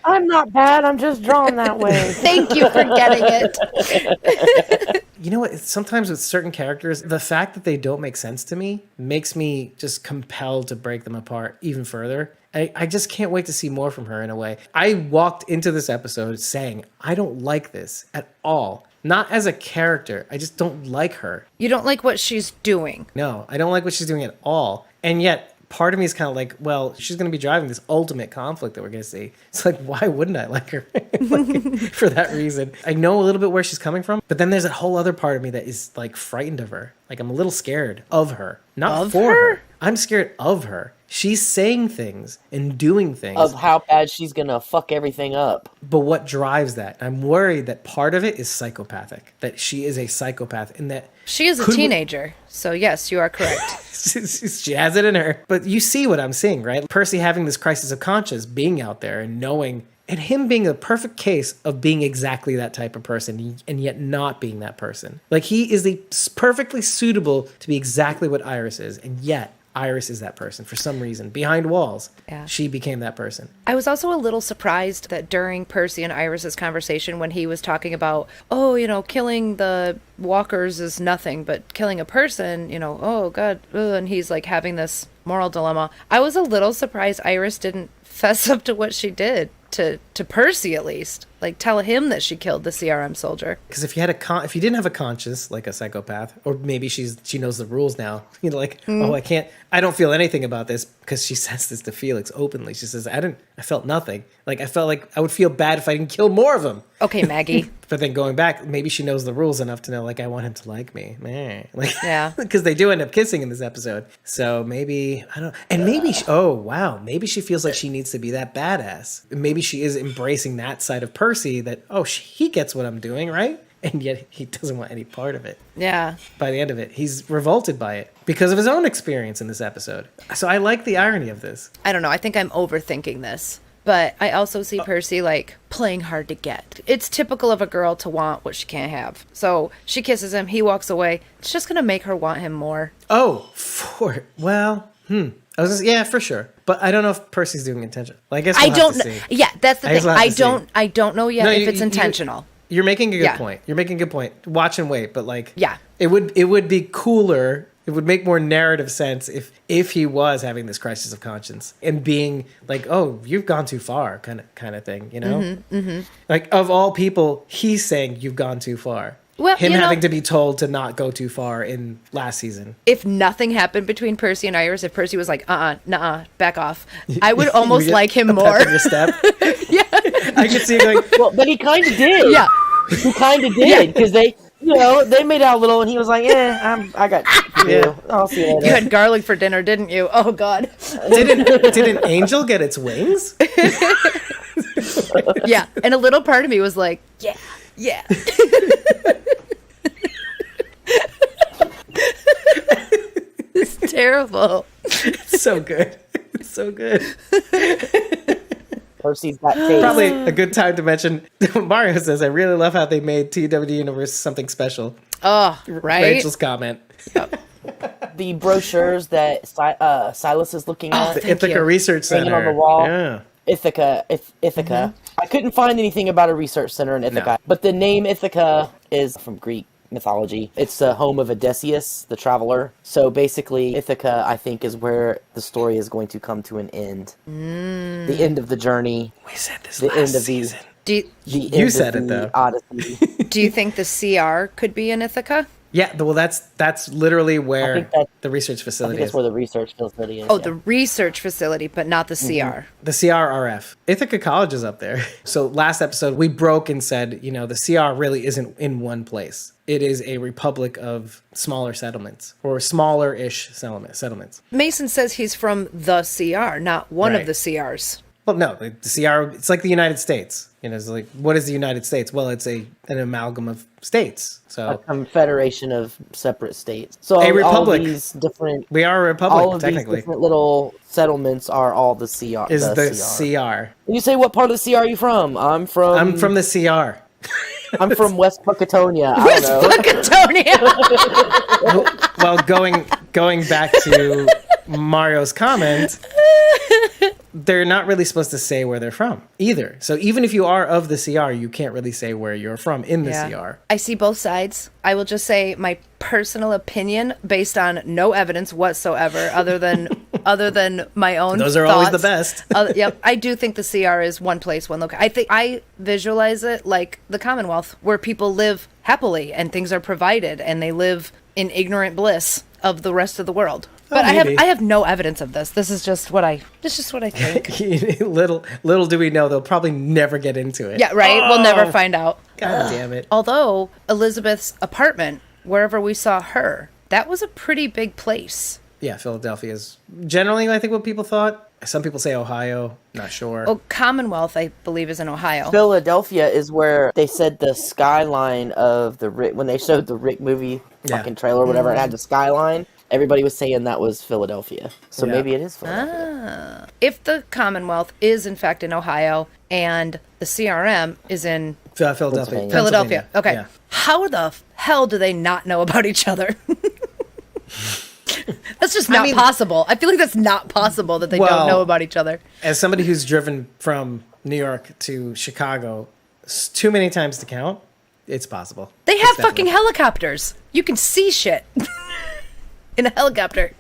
I'm not bad. I'm just drawn that way. Thank you for getting it. You know what? Sometimes with certain characters, the fact that they don't make sense to me makes me just compelled to break them apart even further. I just can't wait to see more from her in a way. I walked into this episode saying, I don't like this at all. Not as a character. I just don't like her. You don't like what she's doing. No, I don't like what she's doing at all. And yet, part of me is kind of like, well, she's going to be driving this ultimate conflict that we're going to see. It's like, why wouldn't I like her? Like, for that reason. I know a little bit where she's coming from, but then there's a whole other part of me that is like frightened of her. Like I'm a little scared of her. Not Of for her? her. I'm scared of her. She's saying things and doing things. Of how bad she's gonna fuck everything up. But what drives that? I'm worried that part of it is psychopathic. That she is a psychopath and that... She is a teenager. So yes, you are correct. She has it in her. But you see what I'm seeing, right? Percy having this crisis of conscience, being out there and knowing And him being the perfect case of being exactly that type of person and yet not being that person. Like, he is the perfectly suitable to be exactly what Iris is, and yet Iris is that person for some reason. Behind walls, she became that person. I was also a little surprised that during Percy and Iris's conversation, when he was talking about, killing the walkers is nothing, but killing a person, oh God, and he's like having this moral dilemma. I was a little surprised Iris didn't fess up to what she did to Percy, at least. Like, tell him that she killed the CRM soldier. Because if you didn't have a conscience, like a psychopath, or maybe she knows the rules now, I don't feel anything about this, because she says this to Felix openly. She says, I felt nothing. Like, I felt like I would feel bad if I didn't kill more of them. Okay, Maggie. But then going back, maybe she knows the rules enough to know, like, I want him to like me. Yeah. Because they do end up kissing in this episode. So maybe, I don't, and maybe, maybe she feels like she needs to be that badass. Maybe she is embracing that side of Percy that, he gets what I'm doing, right? And yet he doesn't want any part of it. Yeah. By the end of it, he's revolted by it because of his own experience in this episode. So I like the irony of this. I don't know. I think I'm overthinking this. But I also see Percy, playing hard to get. It's typical of a girl to want what she can't have. So she kisses him. He walks away. It's just going to make her want him more. Oh, for sure. But I don't know if Percy's doing intentional. I guess we'll have to see. Yeah, that's the thing. I don't know yet if it's intentional. You're making a good point. You're making a good point. Watch and wait, but yeah, it would be cooler. It would make more narrative sense if he was having this crisis of conscience and being like, "Oh, you've gone too far," kind of thing, Like, of all people, he's saying you've gone too far. Well, him having to be told to not go too far in last season. If nothing happened between Percy and Iris, if Percy was like, nuh-uh, back off, I would almost like him more. Your step. Yeah. I could see it going, well, but he kind of did. Yeah. He kind of did, because they made out a little, and he was like, I got you. I'll see you later. You had garlic for dinner, didn't you? Oh, God. Did an angel get its wings? Yeah, and a little part of me was like, yeah. It's terrible. It's so good. It's so good. Percy's got taste. Probably a good time to mention Mario says, I really love how they made TWD Universe something special. Oh, right. Rachel's comment. Yep. The brochures that Silas is looking at. The Ithaca Research Center. Hanging on the wall. Yeah. Ithaca. Mm-hmm. I couldn't find anything about a research center in Ithaca. But the name Ithaca is from Greek mythology. It's the home of Odysseus, the traveler. So basically, Ithaca, I think, is where the story is going to come to an end. The end of the journey. We said this the last end of season. You said it, though. Odyssey. Do you think the CR could be in Ithaca? Yeah, well, that's literally where the research facility that's where the research facility is. Oh, the research facility, but not the CR. The CRRF. Ithaca College is up there. So last episode, we broke and said, the CR really isn't in one place. It is a republic of smaller settlements, or smaller-ish settlements. Mason says he's from the CR, not one of the CRs. Well, no, the CR, it's like the United States. It's like, what is the United States? Well, it's an amalgam of states. So a confederation of separate states. So a republic. All these different, we are a republic, all of technically. These different little settlements are all the CR. Is the CR. You say, what part of the CR are you from? I'm from the CR. I'm from West Puckatonia. I don't know. Well, going back to Mario's comment, they're not really supposed to say where they're from either. So even if you are of the CR, you can't really say where you're from in the CR. I see both sides. I will just say my personal opinion based on no evidence whatsoever other than my own Those are thoughts. always the best. Yep. I do think the CR is one place, one location. I think I visualize it like the Commonwealth, where people live happily and things are provided and they live in ignorant bliss of the rest of the world. But I have no evidence of this. This is just what I think. little do we know, they'll probably never get into it. Yeah, right. We'll never find out. God damn it. Although Elizabeth's apartment, wherever we saw her, that was a pretty big place. Yeah, Philadelphia is generally, I think, what people thought. Some people say Ohio. Not sure. Oh, Commonwealth, I believe, is in Ohio. Philadelphia is where they said the skyline of the Rick, when they showed the Rick movie fucking trailer or whatever, it had the skyline. everybody was saying that was Philadelphia. So Yeah. maybe it is Philadelphia. If the Commonwealth is in fact in Ohio and the CRM is in Philadelphia. Philadelphia, okay, Yeah. how the hell do they not know about each other? That's just not possible. I feel like that's not possible that they don't know about each other. As somebody who's driven from New York to Chicago too many times to count, it's possible. They have fucking helicopters. You can see shit in a helicopter.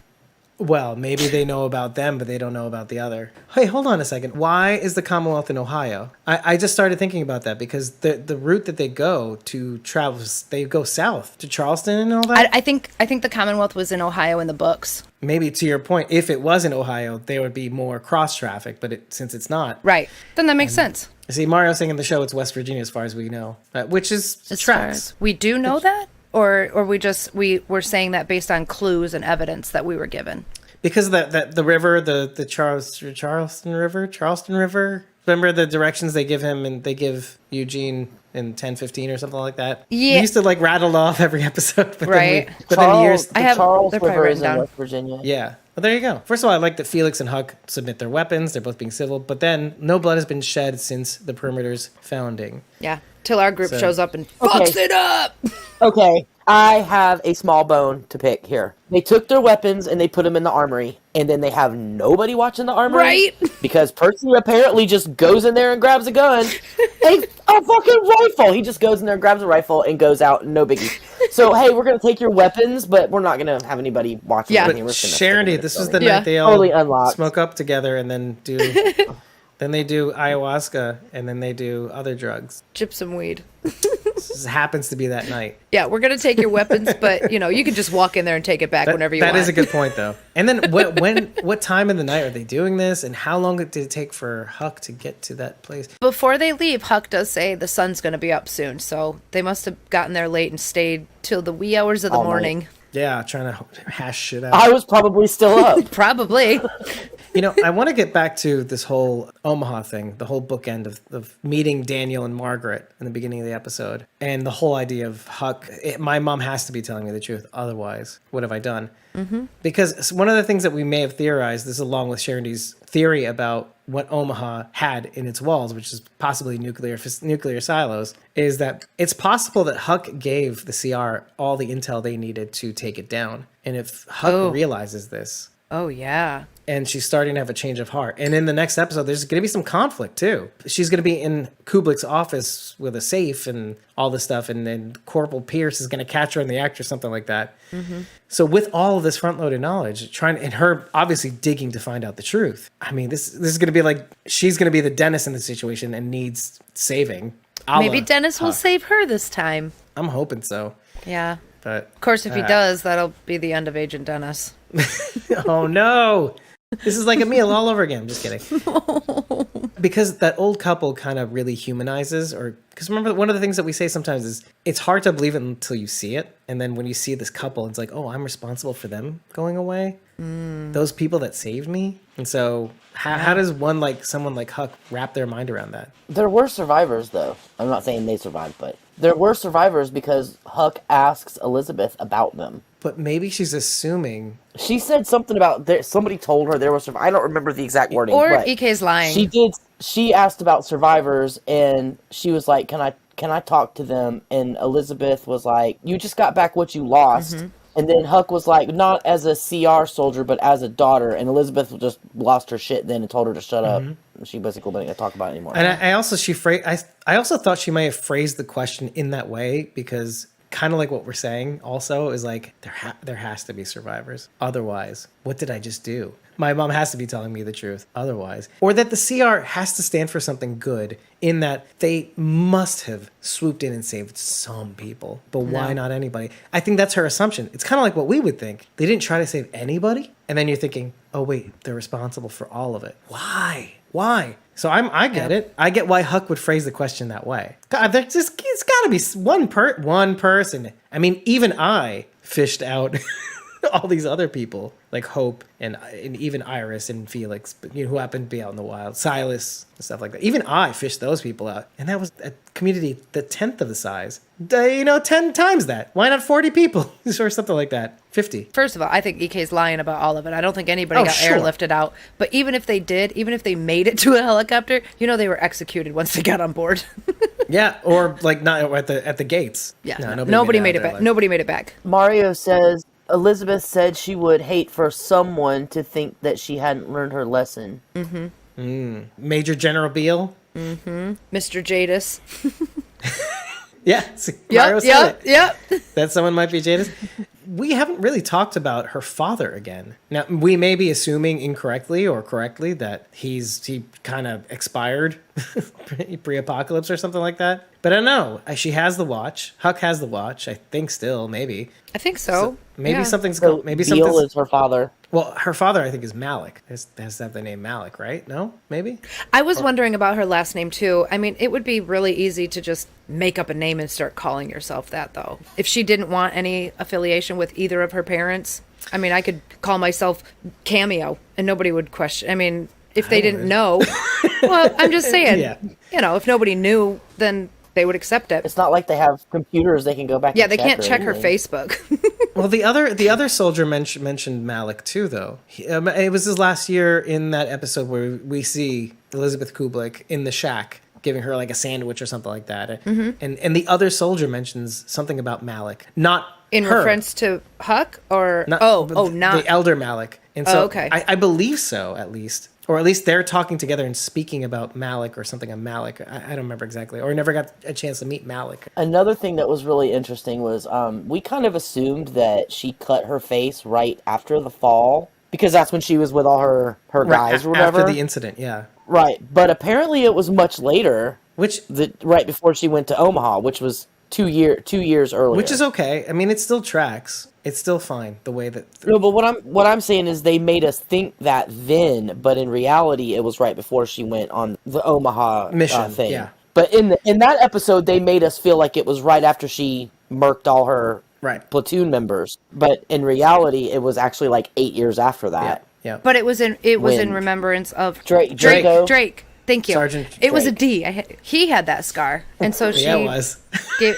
Well, maybe they know about them, but they don't know about the other. Hey, hold on a second. Why is the Commonwealth in Ohio? I just started thinking about that because the route that they go to travel, they go south to Charleston and all that. I think the Commonwealth was in Ohio in the books. Maybe to your point, if it was in Ohio, there would be more cross traffic, but since it's not. Right. Then that makes sense. See, Mario's saying in the show it's West Virginia as far as we know, which is tracks. We do know that? Or we were saying that based on clues and evidence that we were given. Because the river, the Charleston River. Remember the directions they give him, and they give Eugene in 10:15 or something like that. Yeah, we used to like rattle off every episode, but right. Charles River is in West Virginia. Yeah. Well, there you go. First of all, I like that Felix and Huck submit their weapons. They're both being civil, but then no blood has been shed since the perimeter's founding. Yeah, till our group shows up and fucks it up. Okay, I have a small bone to pick here. They took their weapons and they put them in the armory, and then they have nobody watching the armory. Right. Because Percy apparently just goes in there and grabs a gun. a fucking rifle. He just goes in there, grabs a rifle, and goes out, no biggie. So, hey, we're going to take your weapons, but we're not going to have anybody watching. Yeah. But Sharondy, this was the night they all totally smoke up together and then do... Then they do ayahuasca, and then they do other drugs. Gypsum weed. This happens to be that night. Yeah, we're going to take your weapons, but, you can just walk in there and take it back whenever you want. That is a good point, though. And then what time of the night are they doing this, and how long did it take for Huck to get to that place? Before they leave, Huck does say the sun's going to be up soon, so they must have gotten there late and stayed till the wee hours of the morning. Night. Yeah, trying to hash shit out. I was probably still up. Probably. I want to get back to this whole Omaha thing, the whole bookend of meeting Daniel and Margaret in the beginning of the episode, and the whole idea of Huck. My mom has to be telling me the truth, otherwise, what have I done? Mm-hmm. Because one of the things that we may have theorized, this along with Sharondy's theory about what Omaha had in its walls, which is possibly nuclear silos, is that it's possible that Huck gave the CR all the intel they needed to take it down. And if Huck realizes this... Oh, yeah. And she's starting to have a change of heart. And in the next episode, there's going to be some conflict, too. She's going to be in Kublick's office with a safe and all this stuff. And then Corporal Pierce is going to catch her in the act or something like that. Mm-hmm. So with all of this front-loaded knowledge, and her obviously digging to find out the truth, I mean, this is going to be like, she's going to be the Dennis in the situation and needs saving. Maybe Dennis will save her this time. I'm hoping so. Yeah. But of course, if he does, that'll be the end of Agent Dennis. Oh, no. This is like a meal all over again. I'm just kidding. Because that old couple kind of really humanizes, because remember, one of the things that we say sometimes is it's hard to believe it until you see it. And then when you see this couple, it's like, oh, I'm responsible for them going away. Those people that saved me. And so how does someone like Huck wrap their mind around that? There were survivors, though. I'm not saying they survived, but there were survivors because Huck asks Elizabeth about them. But maybe she's assuming... She said something about... somebody told her there was... I don't remember the exact wording. Or EK's lying. She did. She asked about survivors, and she was like, can I talk to them? And Elizabeth was like, you just got back what you lost. Mm-hmm. And then Huck was like, not as a CR soldier, but as a daughter. And Elizabeth just lost her shit then and told her to shut up. She basically didn't talk about it anymore. And I also thought she might have phrased the question in that way because kind of like what we're saying also is like, there has to be survivors. Otherwise, what did I just do? My mom has to be telling me the truth. Otherwise. Or that the CR has to stand for something good in that they must have swooped in and saved some people. But why not anybody? I think that's her assumption. It's kind of like what we would think. They didn't try to save anybody. And then you're thinking, oh, wait, they're responsible for all of it. Why? So I get it. I get why Huck would phrase the question that way. God, it's got to be one person. I mean, even I fished out all these other people like Hope and even Iris and Felix, who happen to be out in the wild, Silas and stuff like that. Even I fished those people out, and that was a community the 10th of the size. 10 times that. Why not 40 people or something like that? 50. First of all, I think EK's lying about all of it. I don't think anybody got airlifted out. But even if they did, even if they made it to a helicopter, they were executed once they got on board. Yeah, or like not at the gates. Yeah, no, nobody made it back. Nobody made it back. Mario says Elizabeth said she would hate for someone to think that she hadn't learned her lesson. Major General Beale. Mr. Jadis. Yeah, Mario said it. Yep. That someone might be Jadis. We haven't really talked about her father again. Now, we may be assuming incorrectly or correctly that he kind of expired pre-apocalypse or something like that. But I don't know. She has the watch. Huck has the watch. I think still, maybe. I think so. Maybe Yeah. something's So maybe Beale something's is her father. Well, her father, I think, is Mallick. Has to have the name Mallick, right? No? Maybe? I was wondering about her last name too. I mean, it would be really easy to just make up a name and start calling yourself that, though. If she didn't want any affiliation with either of her parents, I mean, I could call myself Cameo and nobody would question. I mean, if they didn't know, well, I'm just saying, if nobody knew, then they would accept it. It's not like they have computers they can go back. Yeah, and they can't check her anything. Facebook. Well, the other soldier mentioned Mallick too, though. It was his last year in that episode where we see Elizabeth Kublek in the shack giving her like a sandwich or something like that. And the other soldier mentions something about Mallick, not In her. reference to Huck or Not not the elder Mallick. And so okay. I believe so, at least. Or at least they're talking together and speaking about Mallick or something of Mallick. I don't remember exactly. Or never got a chance to meet Mallick. Another thing that was really interesting was we kind of assumed that she cut her face right after the fall because that's when she was with all her guys or whatever. After the incident, yeah. Right, but apparently it was much later, Which right before she went to Omaha, which was 2 years earlier. Which is okay. I mean, it still tracks. It's still fine the way that. No, but what I'm saying is they made us think that then, but in reality, it was right before she went on the Omaha Mission, thing. yeah. But in that episode, they made us feel like it was right after she murked all her platoon members. But in reality, it was actually like 8 years after that. Yeah. But it was in remembrance of Drake. Thank you. Sergeant It was a D. He had that scar, and so she. Yeah, it was. Gave,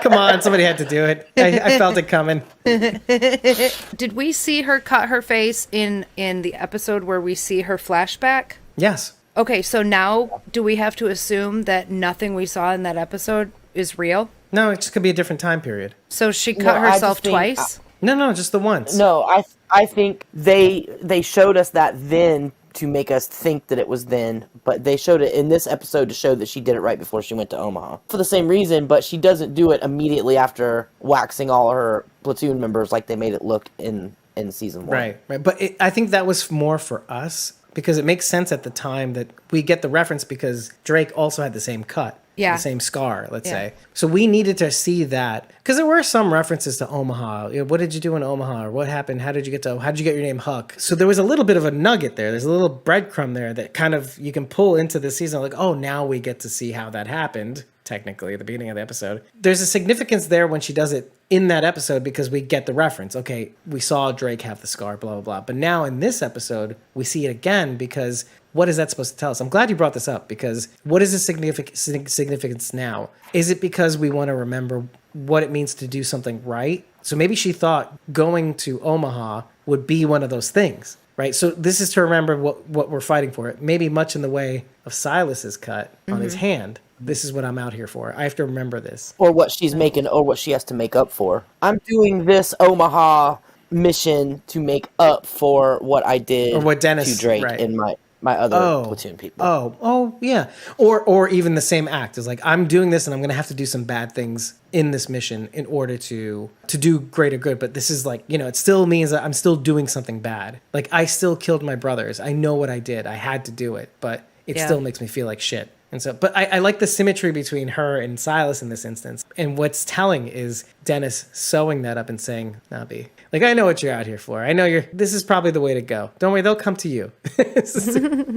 Come on, somebody had to do it. I felt it coming. did we see her cut her face in the episode where we see her flashback? Yes. Okay, so now do we have to assume that nothing we saw in that episode is real? No, it just could be a different time period. So she cut I herself just think- twice? No, just the once. No, I think they showed us that then to make us think that it was then, but they showed it in this episode to show that she did it right before she went to Omaha. For the same reason, but she doesn't do it immediately after waxing all her platoon members like they made it look in season 1. Right. But I think that was more for us because it makes sense at the time that we get the reference because Drake also had the same cut. Yeah. The same scar, let's say. So we needed to see that because there were some references to Omaha. What did you do in Omaha? Or what happened? How did you get your name Huck? So there was a little bit of a nugget there. There's a little breadcrumb there that kind of you can pull into the season. Like, oh, now we get to see how that happened. Technically, at the beginning of the episode, there's a significance there when she does it in that episode because we get the reference. Okay, we saw Drake have the scar, blah blah blah. But now in this episode, we see it again because. What is that supposed to tell us? I'm glad you brought this up because what is the significance now? Is it because we want to remember what it means to do something right? So maybe she thought going to Omaha would be one of those things, right? So this is to remember what we're fighting for. Maybe much in the way of Silas's cut on his hand. This is what I'm out here for. I have to remember this. Or what she's making, or what she has to make up for. I'm doing this Omaha mission to make up for what I did or what Dennis, to Drake in my other platoon people. Oh, yeah. Or even the same act is like, I'm doing this and I'm going to have to do some bad things in this mission in order to do greater good. But this is like, it still means that I'm still doing something bad. Like I still killed my brothers. I know what I did. I had to do it, but it still makes me feel like shit. And so, but I like the symmetry between her and Silas in this instance. And what's telling is Dennis sewing that up and saying, Nabi, like, I know what you're out here for. I know this is probably the way to go. Don't worry, they'll come to you.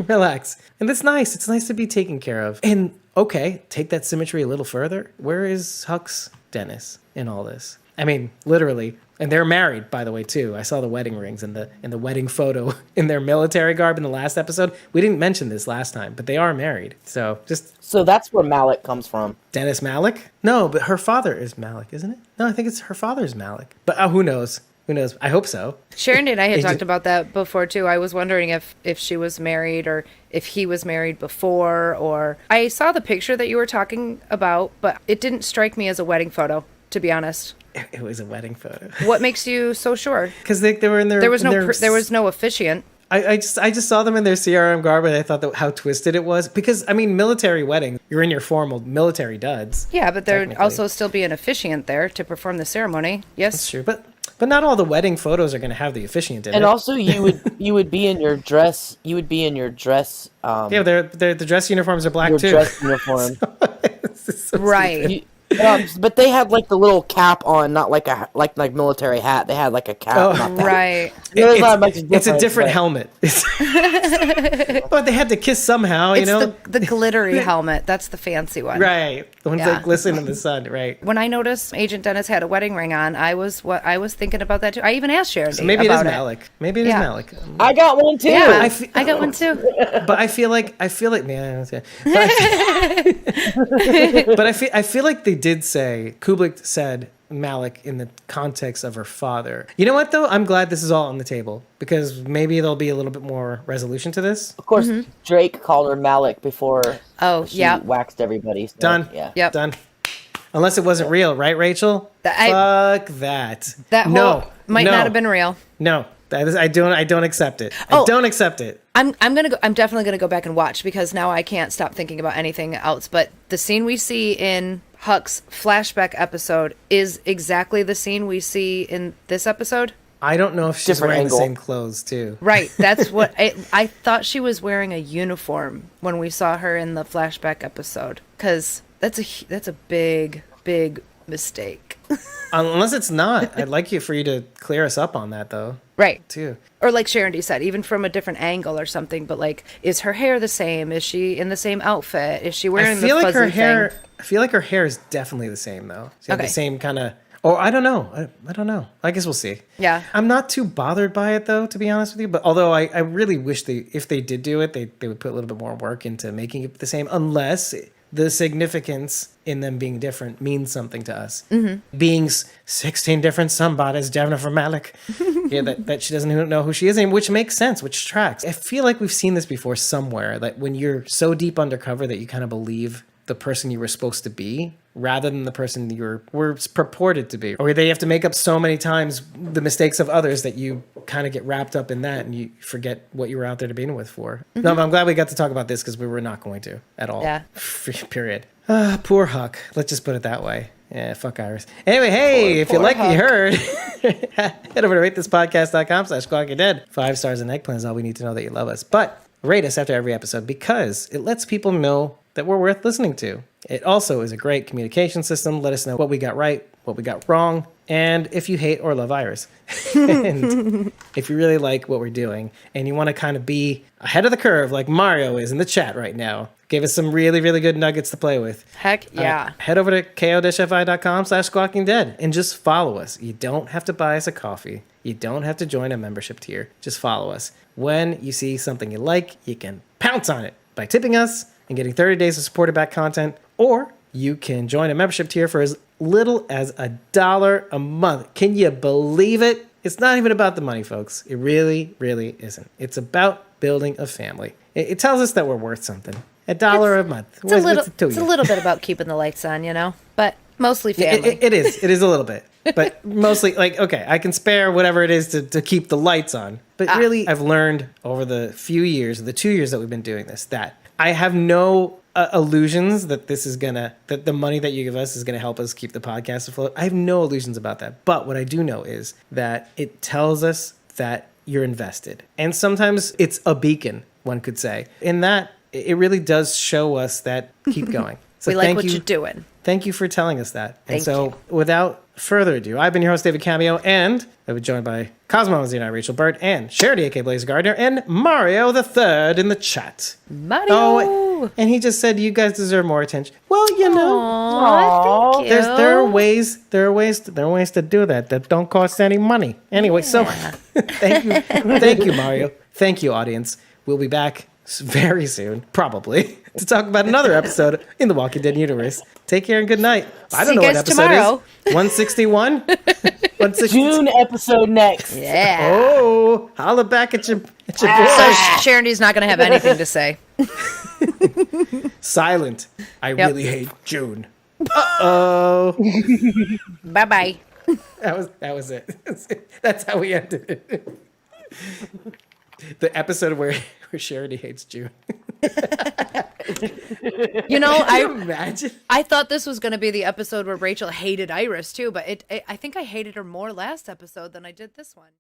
Relax. And that's nice. It's nice to be taken care of. And okay, take that symmetry a little further. Where is Huck's Dennis in all this? I mean, literally. And they're married, by the way, too. I saw the wedding rings and the wedding photo in their military garb in the last episode. We didn't mention this last time, but they are married. So So that's where Mallick comes from. Dennis Mallick? No, but her father is Mallick, isn't it? No, I think it's her father's Mallick. But who knows? Who knows? I hope so. Sharon and I had talked about that before too. I was wondering if she was married or if he was married before, or I saw the picture that you were talking about, but it didn't strike me as a wedding photo, to be honest. It was a wedding photo. What makes you so sure? Because they were in their... There was no officiant. I just saw them in their CRM garb and I thought that how twisted it was. Because, I mean, military wedding, you're in your formal military duds. Yeah, but there'd also still be an officiant there to perform the ceremony. Yes? That's true, but not all the wedding photos are going to have the officiant in it. And also, you would be in your dress. You would be in your dress. Yeah, the dress uniforms are black your too. Dress uniform. So right. But they had like the little cap on, not like a military hat. They had like a cap. Oh, not that. Right. It's a different helmet. But they had to kiss somehow, you know? The glittery helmet. That's the fancy one. Right. The ones that glisten in the sun, right. When I noticed Agent Dennis had a wedding ring on, I was thinking about that too. I even asked Sharon So maybe it is about Mallick. Maybe it is Mallick. I got one too. Yeah, I got one too. But I feel like man. But I feel like they did say Kubrick said Mallick in the context of her father. You know what though? I'm glad this is all on the table because maybe there'll be a little bit more resolution to this. Of course, Drake called her Mallick before she waxed everybody. So, Done. Yeah. Yep. Done. Unless it wasn't real, right, Rachel? Fuck that. That might not have been real. No. I don't accept it. I don't accept it. I'm definitely gonna go back and watch because now I can't stop thinking about anything else. But the scene we see in Huck's flashback episode is exactly the scene we see in this episode. I don't know if she's Different wearing angle. the same clothes too. Right. That's what I thought she was wearing a uniform when we saw her in the flashback episode. Because that's a big mistake. Unless it's not. I'd like for you to clear us up on that though. Right. Too. Or like Sharon D said, even from a different angle or something, but like, is her hair the same? Is she in the same outfit? Is she wearing the fuzzy thing? I feel like her hair is definitely the same though. She had Okay. the same kind of... Or I don't know. I don't know. I guess we'll see. Yeah. I'm not too bothered by it though, to be honest with you. But although I really wish if they did do it, they would put a little bit more work into making it the same, unless the significance in them being different means something to us. Mm-hmm. Being 16 different somebodies, Jennifer Mallick. Yeah, that she doesn't even know who she is, which makes sense, which tracks. I feel like we've seen this before somewhere, that when you're so deep undercover that you kind of believe the person you were supposed to be rather than the person you were purported to be, or they have to make up so many times the mistakes of others that you kind of get wrapped up in that and you forget what you were out there to begin with for. Mm-hmm. No, but I'm glad we got to talk about this because we were not going to at all. Yeah. Period. Poor Huck. Let's just put it that way. Yeah, fuck Iris. Anyway, hey, if you like what you heard, head over to ratethispodcast.com/squawkydead. 5 stars and eggplant is all we need to know that you love us. But rate us after every episode because it lets people know that we're worth listening to. It also is a great communication system. Let us know what we got right, what we got wrong, and if you hate or love Iris. And if you really like what we're doing and you want to kind of be ahead of the curve like Mario is in the chat right now, give us some really, really good nuggets to play with. Heck yeah. Head over to ko-fi.com/squawkingdead and just follow us. You don't have to buy us a coffee. You don't have to join a membership tier. Just follow us. When you see something you like, you can pounce on it by tipping us and getting 30 days of supported back content, or you can join a membership tier for as little as $1 a month. Can you believe it? It's not even about the money, folks. It really, really isn't. It's about building a family. It tells us that we're worth something. $1 a month. It's a little bit about keeping the lights on, but mostly family. It is a little bit. But mostly, okay, I can spare whatever it is to keep the lights on. But really, I've learned over the 2 years that we've been doing this, that I have no illusions that that the money that you give us is going to help us keep the podcast afloat. I have no illusions about that. But what I do know is that it tells us that you're invested. And sometimes it's a beacon, one could say. In that, it really does show us that keep going. So we like what you're doing. Thank you for telling us that. And so without further ado, I've been your host, David Cameo, and I've been joined by Cosmo Zena, Rachel Bird, and Charity, a.k.a. Blaze Gardner, and Mario the Third in the chat. Mario! Oh, and he just said, "You guys deserve more attention." Well, you know, Aw, thank you. there are ways to do that don't cost any money. Anyway, so thank you, Mario. Thank you, audience. We'll be back very soon, probably, to talk about another episode in the Walking Dead universe. Take care and good night. I don't See know you what guys episode tomorrow. is. 161? 160? June episode next. Yeah. Oh, holla back at your boy. So Charity's not going to have anything to say. Silent. I really hate June. Uh-oh. Bye-bye. That was it. That's how we ended it. The episode where Charity hates June. You know, Imagine. I thought this was going to be the episode where Rachel hated Iris too, but I think I hated her more last episode than I did this one.